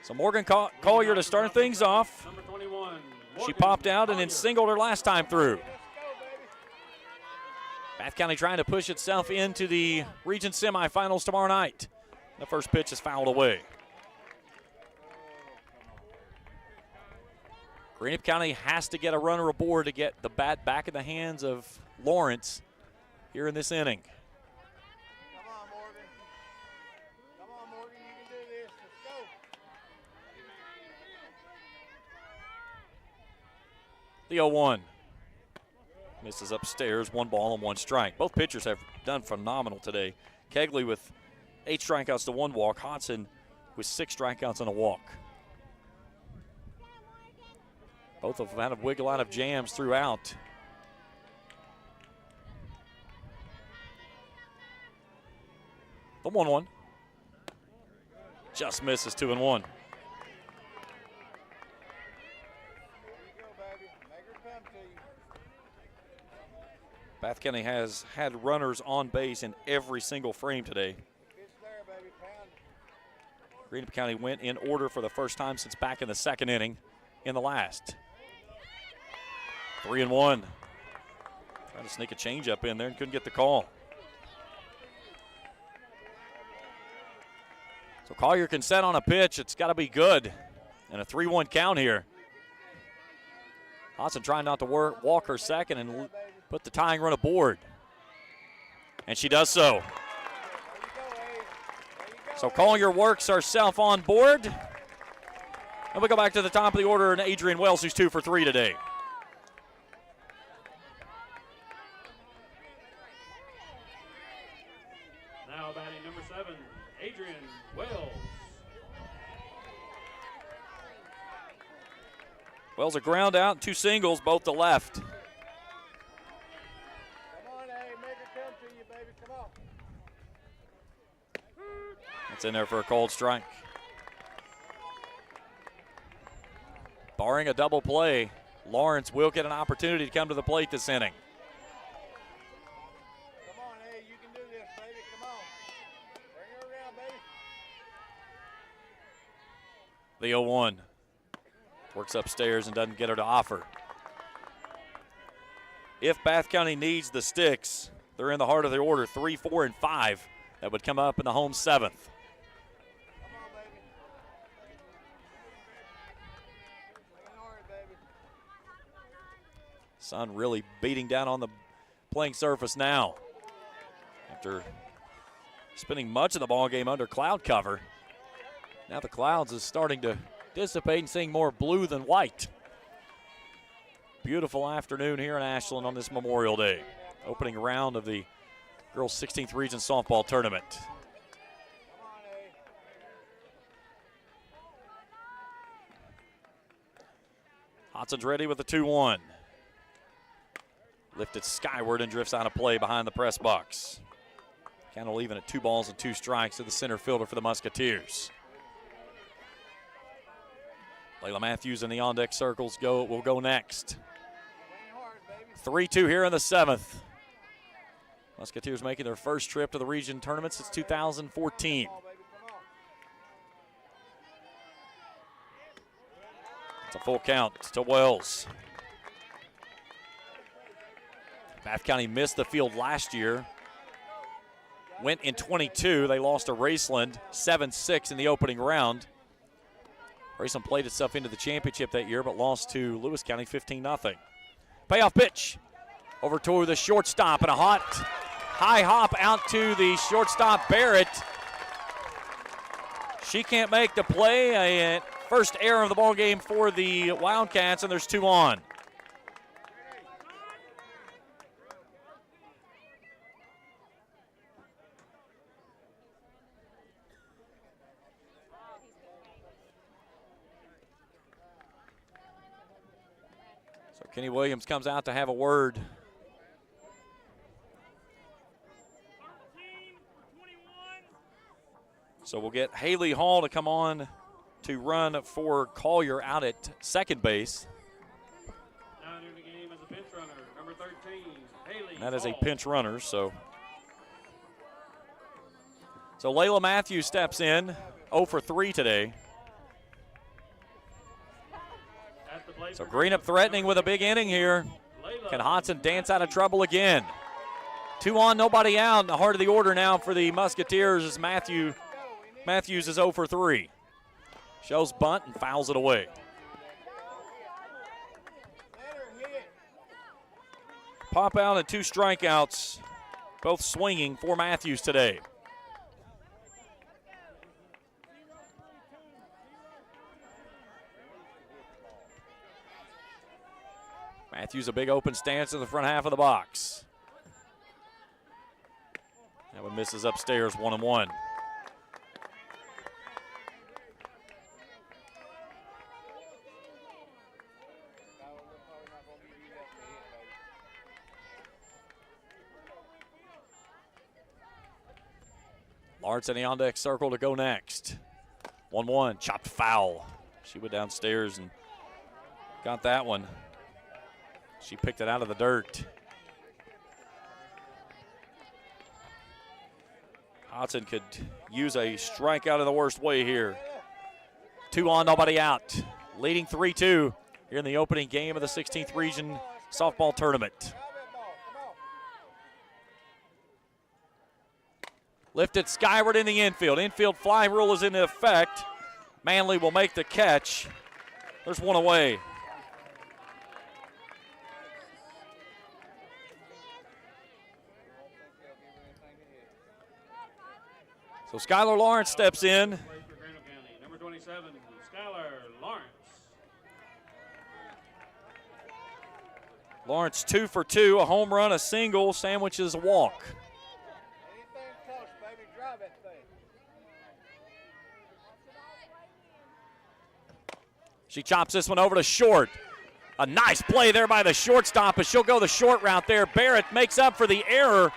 So Morgan Collier to start things off. Number 21. She popped out and then singled her last time through. Bath County trying to push itself into the region semifinals tomorrow night. The first pitch is fouled away. Greenup County has to get a runner aboard to get the bat back in the hands of Lawrence here in this inning. Come on, Morgan. Come on, Morgan. You can do this. Let's go. The 0-1. Misses upstairs, 1 ball and 1 strike. Both pitchers have done phenomenal today. Kegley with 8 strikeouts to 1 walk. Hodson with 6 strikeouts and a walk. Both of them had to wiggle out of jams throughout. The 1-1. Just misses 2-1. Bath County has had runners on base in every single frame today. Greenup County went in order for the first time since back in the 2nd inning in the last. 3-1. Trying to sneak a changeup in there and couldn't get the call. So Collier can set on a pitch. It's got to be good. And a 3-1 count here. Hodson trying not to walk her second and put the tying run aboard. And she does so. So Collier works herself on board. And we go back to the top of the order and Adrian Wells, who's 2 for 3 today. Now batting number 7, Adrian Wells. Wells a ground out, 2 singles, both to left. Come on, hey, make her come to you, baby. Come on. That's in there for a cold strike. Barring a double play, Lawrence will get an opportunity to come to the plate this inning. Come on, hey, you can do this, baby. Come on. Bring her around, baby. The 0-1. Works upstairs and doesn't get her to offer. If Bath County needs the sticks, they're in the heart of the order, 3, 4, and 5. That would come up in the home 7th. Sun really beating down on the playing surface now. After spending much of the ball game under cloud cover, now the clouds is starting to dissipate and seeing more blue than white. Beautiful afternoon here in Ashland on this Memorial Day. Opening round of the girls 16th Region Softball Tournament. Hodson's ready with the 2-1. Lifted skyward and drifts out of play behind the press box. Count will even at 2 balls and 2 strikes to the center fielder for the Musketeers. Layla Matthews in the on-deck circles will go next. 3-2 here in the 7th. Musketeers making their first trip to the region tournament since 2014. It's a full count to Wells. Bath County missed the field last year. Went in 22. They lost to Raceland 7-6 in the opening round. Raceland played itself into the championship that year, but lost to Lewis County 15-0. Payoff pitch over to the shortstop, and a high hop out to the shortstop, Barrett. She can't make the play. A first error of the ball game for the Wildcats, and there's 2 on. So Kenny Williams comes out to have a word. So we'll get Haley Hall to come on to run for Collier out at second base. Now in the game as a pinch runner, number 13, Haley That is a Hall. pinch runner, so Layla Matthews steps in, 0 for 3 today. So Greenup threatening with a big inning here. Can Hodson dance out of trouble again? 2 on, nobody out. In the heart of the order now for the Musketeers is Matthews is 0 for 3. Shows bunt and fouls it away. Pop out and 2 strikeouts, both swinging for Matthews today. Matthews a big open stance in the front half of the box. That one misses upstairs, 1-1. Lawrence in the on-deck circle to go next. 1-1, chopped foul. She went downstairs and got that one. She picked it out of the dirt. Hodson could use a strikeout in the worst way here. 2 on, nobody out. Leading 3-2 here in the opening game of the 16th Region Softball Tournament. Lifted skyward in the infield. Infield fly rule is in effect. Manley will make the catch. There's 1 away. So Skylar Lawrence steps in. Number 27, Skylar Lawrence. Lawrence 2 for 2, a home run, a single, sandwiches a walk. She chops this one over to short. A nice play there by the shortstop, but she'll go the short route there. Barrett makes up for the error.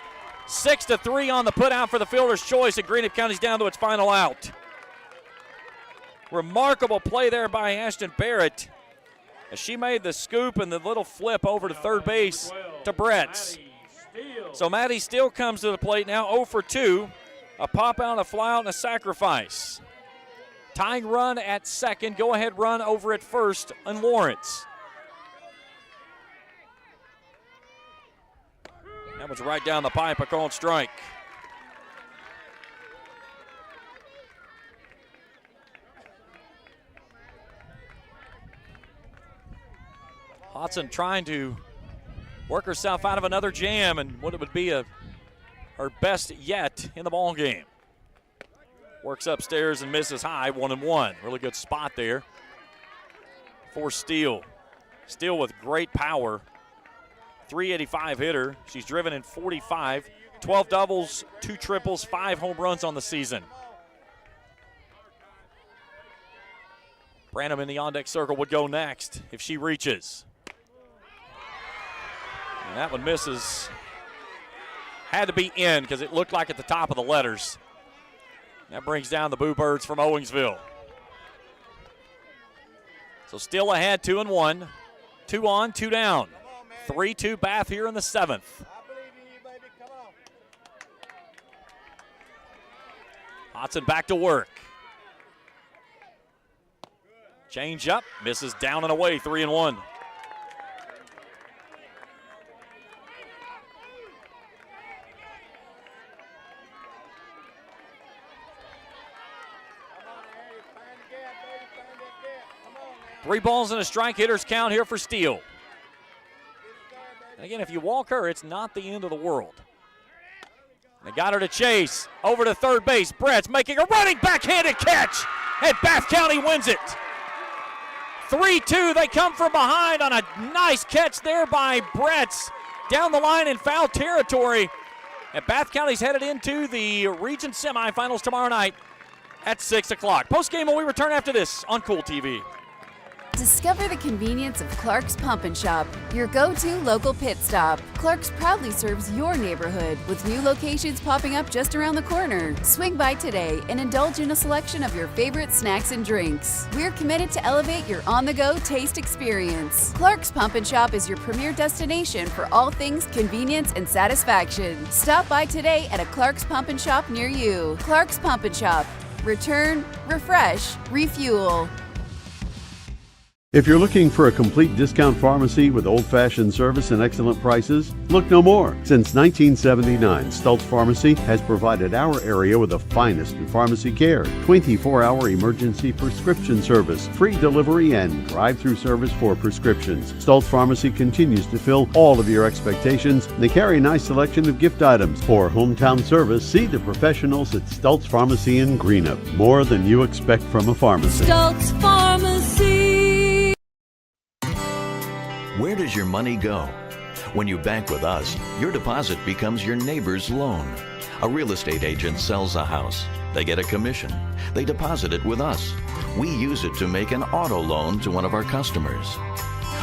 6-3 on the put out for the fielder's choice, and Greenup County's down to its final out. Remarkable play there by Ashton Barrett as she made the scoop and the little flip over to third base to Bretts. So Maddie Steele comes to the plate now, 0 for 2. A pop out, a fly out, and a sacrifice. Tying run at second, go-ahead run over at first, and Lawrence. That was right down the pipe, a called strike. Hodson trying to work herself out of another jam and what it would be her best yet in the ball game. Works upstairs and misses high, 1-1. Really good spot there for Steele. Steele with great power. 385 hitter. She's driven in 45. 12 doubles, 2 triples, 5 home runs on the season. Branham in the on-deck circle would go next if she reaches. And that one misses. Had to be in because it looked like at the top of the letters. That brings down the Boo Birds from Owingsville. So still ahead, 2-1. 2 on, 2 down. 3-2 Bath here in the 7th. Hodson back to work. Change up, misses down and away, 3-1. Three balls and a strike, hitters count here for Steele. And again, if you walk her, it's not the end of the world. They got her to chase. Over to third base. Brett's making a running backhanded catch, and Bath County wins it. 3-2. They come from behind on a nice catch there by Brett's down the line in foul territory. And Bath County's headed into the region semifinals tomorrow night at 6 o'clock. Postgame when we return after this on Kool TV. Discover the convenience of Clark's Pump and Shop, your go-to local pit stop. Clark's proudly serves your neighborhood with new locations popping up just around the corner. Swing by today and indulge in a selection of your favorite snacks and drinks. We're committed to elevate your on-the-go taste experience. Clark's Pump and Shop is your premier destination for all things convenience and satisfaction. Stop by today at a Clark's Pump and Shop near you. Clark's Pump and Shop. Return, refresh, refuel. If you're looking for a complete discount pharmacy with old-fashioned service and excellent prices, look no more. Since 1979, Stultz Pharmacy has provided our area with the finest in pharmacy care, 24-hour emergency prescription service, free delivery, and drive-through service for prescriptions. Stultz Pharmacy continues to fill all of your expectations, and they carry a nice selection of gift items. For hometown service, see the professionals at Stultz Pharmacy in Greenup. More than you expect from a pharmacy. Stultz Pharmacy. Where does your money go? When you bank with us, your deposit becomes your neighbor's loan. A real estate agent sells a house. They get a commission. They deposit it with us. We use it to make an auto loan to one of our customers.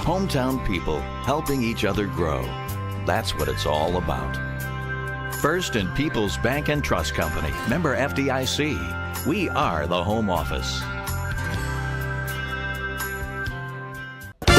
Hometown people helping each other grow. That's what it's all about. First and People's Bank and Trust Company, member FDIC. We are the home office.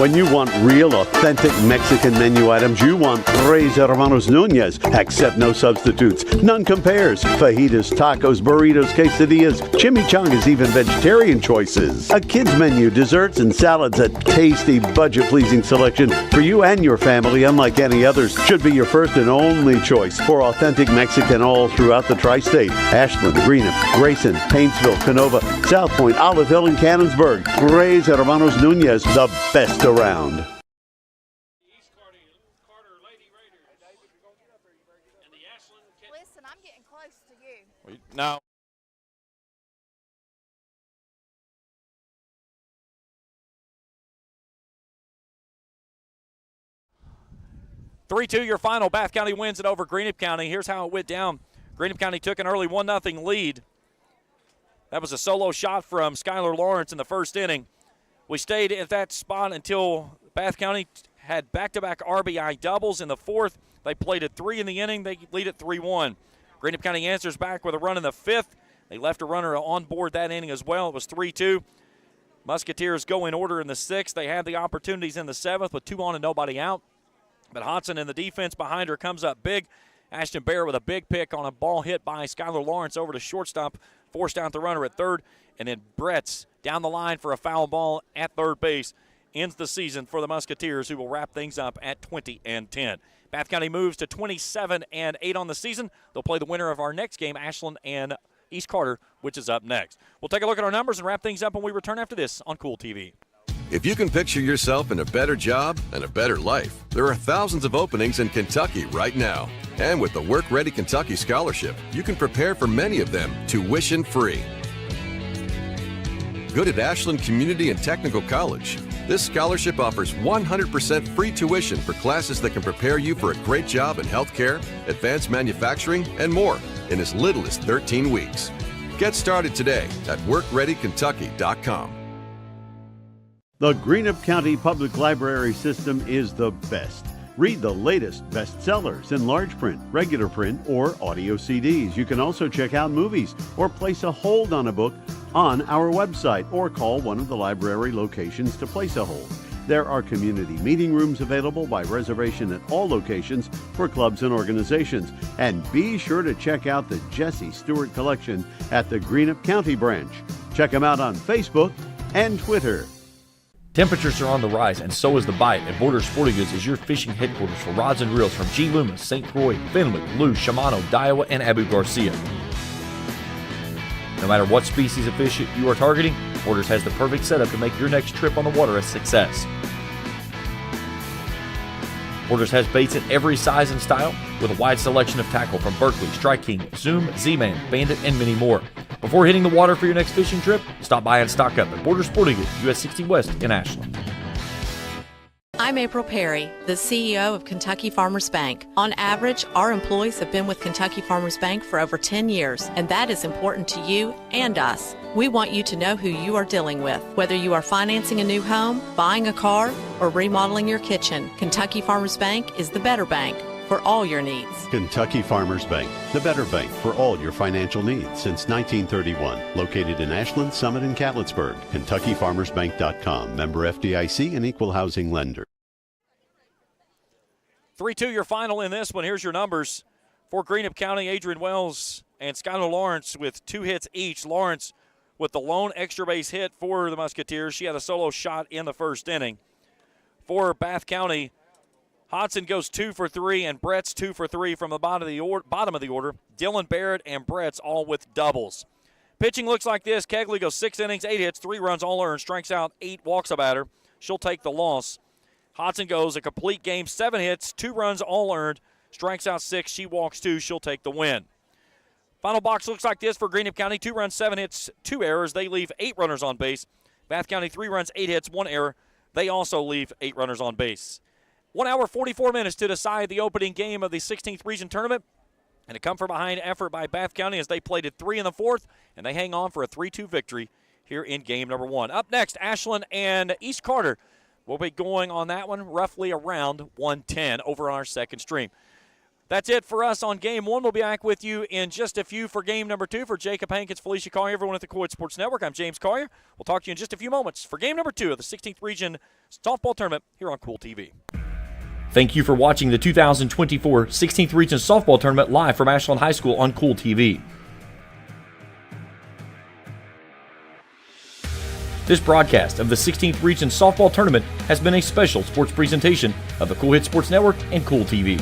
When you want real, authentic Mexican menu items, you want Tres Hermanos Nunez. Accept no substitutes. None compares. Fajitas, tacos, burritos, quesadillas, chimichangas, even vegetarian choices. A kids menu, desserts and salads, a tasty, budget-pleasing selection for you and your family, unlike any others. Should be your first and only choice for authentic Mexican all throughout the tri-state. Ashland, Greenup, Grayson, Paintsville, Canova, South Point, Olive Hill, and Cannonsburg. Tres Hermanos Nunez, the best around. Listen, I'm getting close to you. No. Three-2 your final. Bath County wins it over Greenup County. Here's how it went down. Greenup County took an early 1-0 lead. That was a solo shot from Skylar Lawrence in the first inning. We stayed at that spot until Bath County had back-to-back RBI doubles in the fourth. They played at 3 in the inning. They lead at 3-1. Greenup County answers back with a run in the fifth. They left a runner on board that inning as well. It was 3-2. Musketeers go in order in the sixth. They had the opportunities in the seventh with 2 on and nobody out. But Hodson in the defense behind her comes up big. Ashton Bear with a big pick on a ball hit by Skylar Lawrence over to shortstop, forced out the runner at third. And then Brett's down the line for a foul ball at third base. Ends the season for the Musketeers, who will wrap things up at 20-10. Bath County moves to 27-8 on the season. They'll play the winner of our next game, Ashland and East Carter, which is up next. We'll take a look at our numbers and wrap things up when we return after this on Kool TV. If you can picture yourself in a better job and a better life, there are thousands of openings in Kentucky right now. And with the Work Ready Kentucky Scholarship, you can prepare for many of them tuition-free. Good at Ashland Community and Technical College. This scholarship offers 100% free tuition for classes that can prepare you for a great job in healthcare, advanced manufacturing, and more in as little as 13 weeks. Get started today at workreadykentucky.com. The Greenup County Public Library System is the best. Read the latest bestsellers in large print, regular print, or audio CDs. You can also check out movies or place a hold on a book on our website or call one of the library locations to place a hold. There are community meeting rooms available by reservation at all locations for clubs and organizations. And be sure to check out the Jesse Stewart collection at the Greenup County branch. Check them out on Facebook and Twitter. Temperatures are on the rise, and so is the bite, and Border Sporting Goods is your fishing headquarters for rods and reels from G. Loomis, St. Croix, Fenwick, Lou, Shimano, Daiwa, and Abu Garcia. No matter what species of fish you are targeting, Borders has the perfect setup to make your next trip on the water a success. Borders has baits in every size and style, with a wide selection of tackle from Berkley, Strike King, Zoom, Z-Man, Bandit, and many more. Before hitting the water for your next fishing trip, stop by and stock up at Border Sporting Goods, US 60 West in Ashland. I'm April Perry, the CEO of Kentucky Farmers Bank. On average, our employees have been with Kentucky Farmers Bank for over 10 years, and that is important to you and us. We want you to know who you are dealing with. Whether you are financing a new home, buying a car, or remodeling your kitchen, Kentucky Farmers Bank is the better bank for all your needs. Kentucky Farmers Bank, the better bank for all your financial needs since 1931. Located in Ashland, Summit, and Catlettsburg. KentuckyFarmersBank.com. Member FDIC and equal housing lender. 3-2 your final in this one. Here's your numbers. For Greenup County, Adrian Wells and Skylar Lawrence with 2 hits each. Lawrence with the lone extra base hit for the Musketeers. She had a solo shot in the first inning. For Bath County, Hodson goes 2 for 3, and Brett's 2 for 3 from the bottom of the order. Dylan Barrett and Brett's all with doubles. Pitching looks like this. Kegley goes 6 innings, 8 hits, 3 runs, all earned, strikes out 8, walks a batter. She'll take the loss. Hodson goes a complete game, 7 hits, 2 runs, all earned, strikes out 6, she walks 2, she'll take the win. Final box looks like this for Greenup County. 2 runs, 7 hits, 2 errors. They leave 8 runners on base. Bath County, 3 runs, 8 hits, 1 error. They also leave 8 runners on base. 1 hour, 44 minutes to decide the opening game of the 16th Region Tournament. And a come-from-behind effort by Bath County as they played at 3 in the 4th, and they hang on for a 3-2 victory here in game number 1. Up next, Ashland and East Carter. We'll be going on that one roughly around 1:10 over on our second stream. That's it for us on Game 1. We'll be back with you in just a few for Game number 2. For Jacob Hankins, Felicia Collier, everyone at the Kool Sports Network, I'm James Collier. We'll talk to you in just a few moments for Game number 2 of the 16th Region Softball Tournament here on Kool TV. Thank you for watching the 2024 16th Region Softball Tournament live from Ashland High School on Kool TV. This broadcast of the 16th Region Softball Tournament has been a special sports presentation of the Kool Sports Network and Kool TV.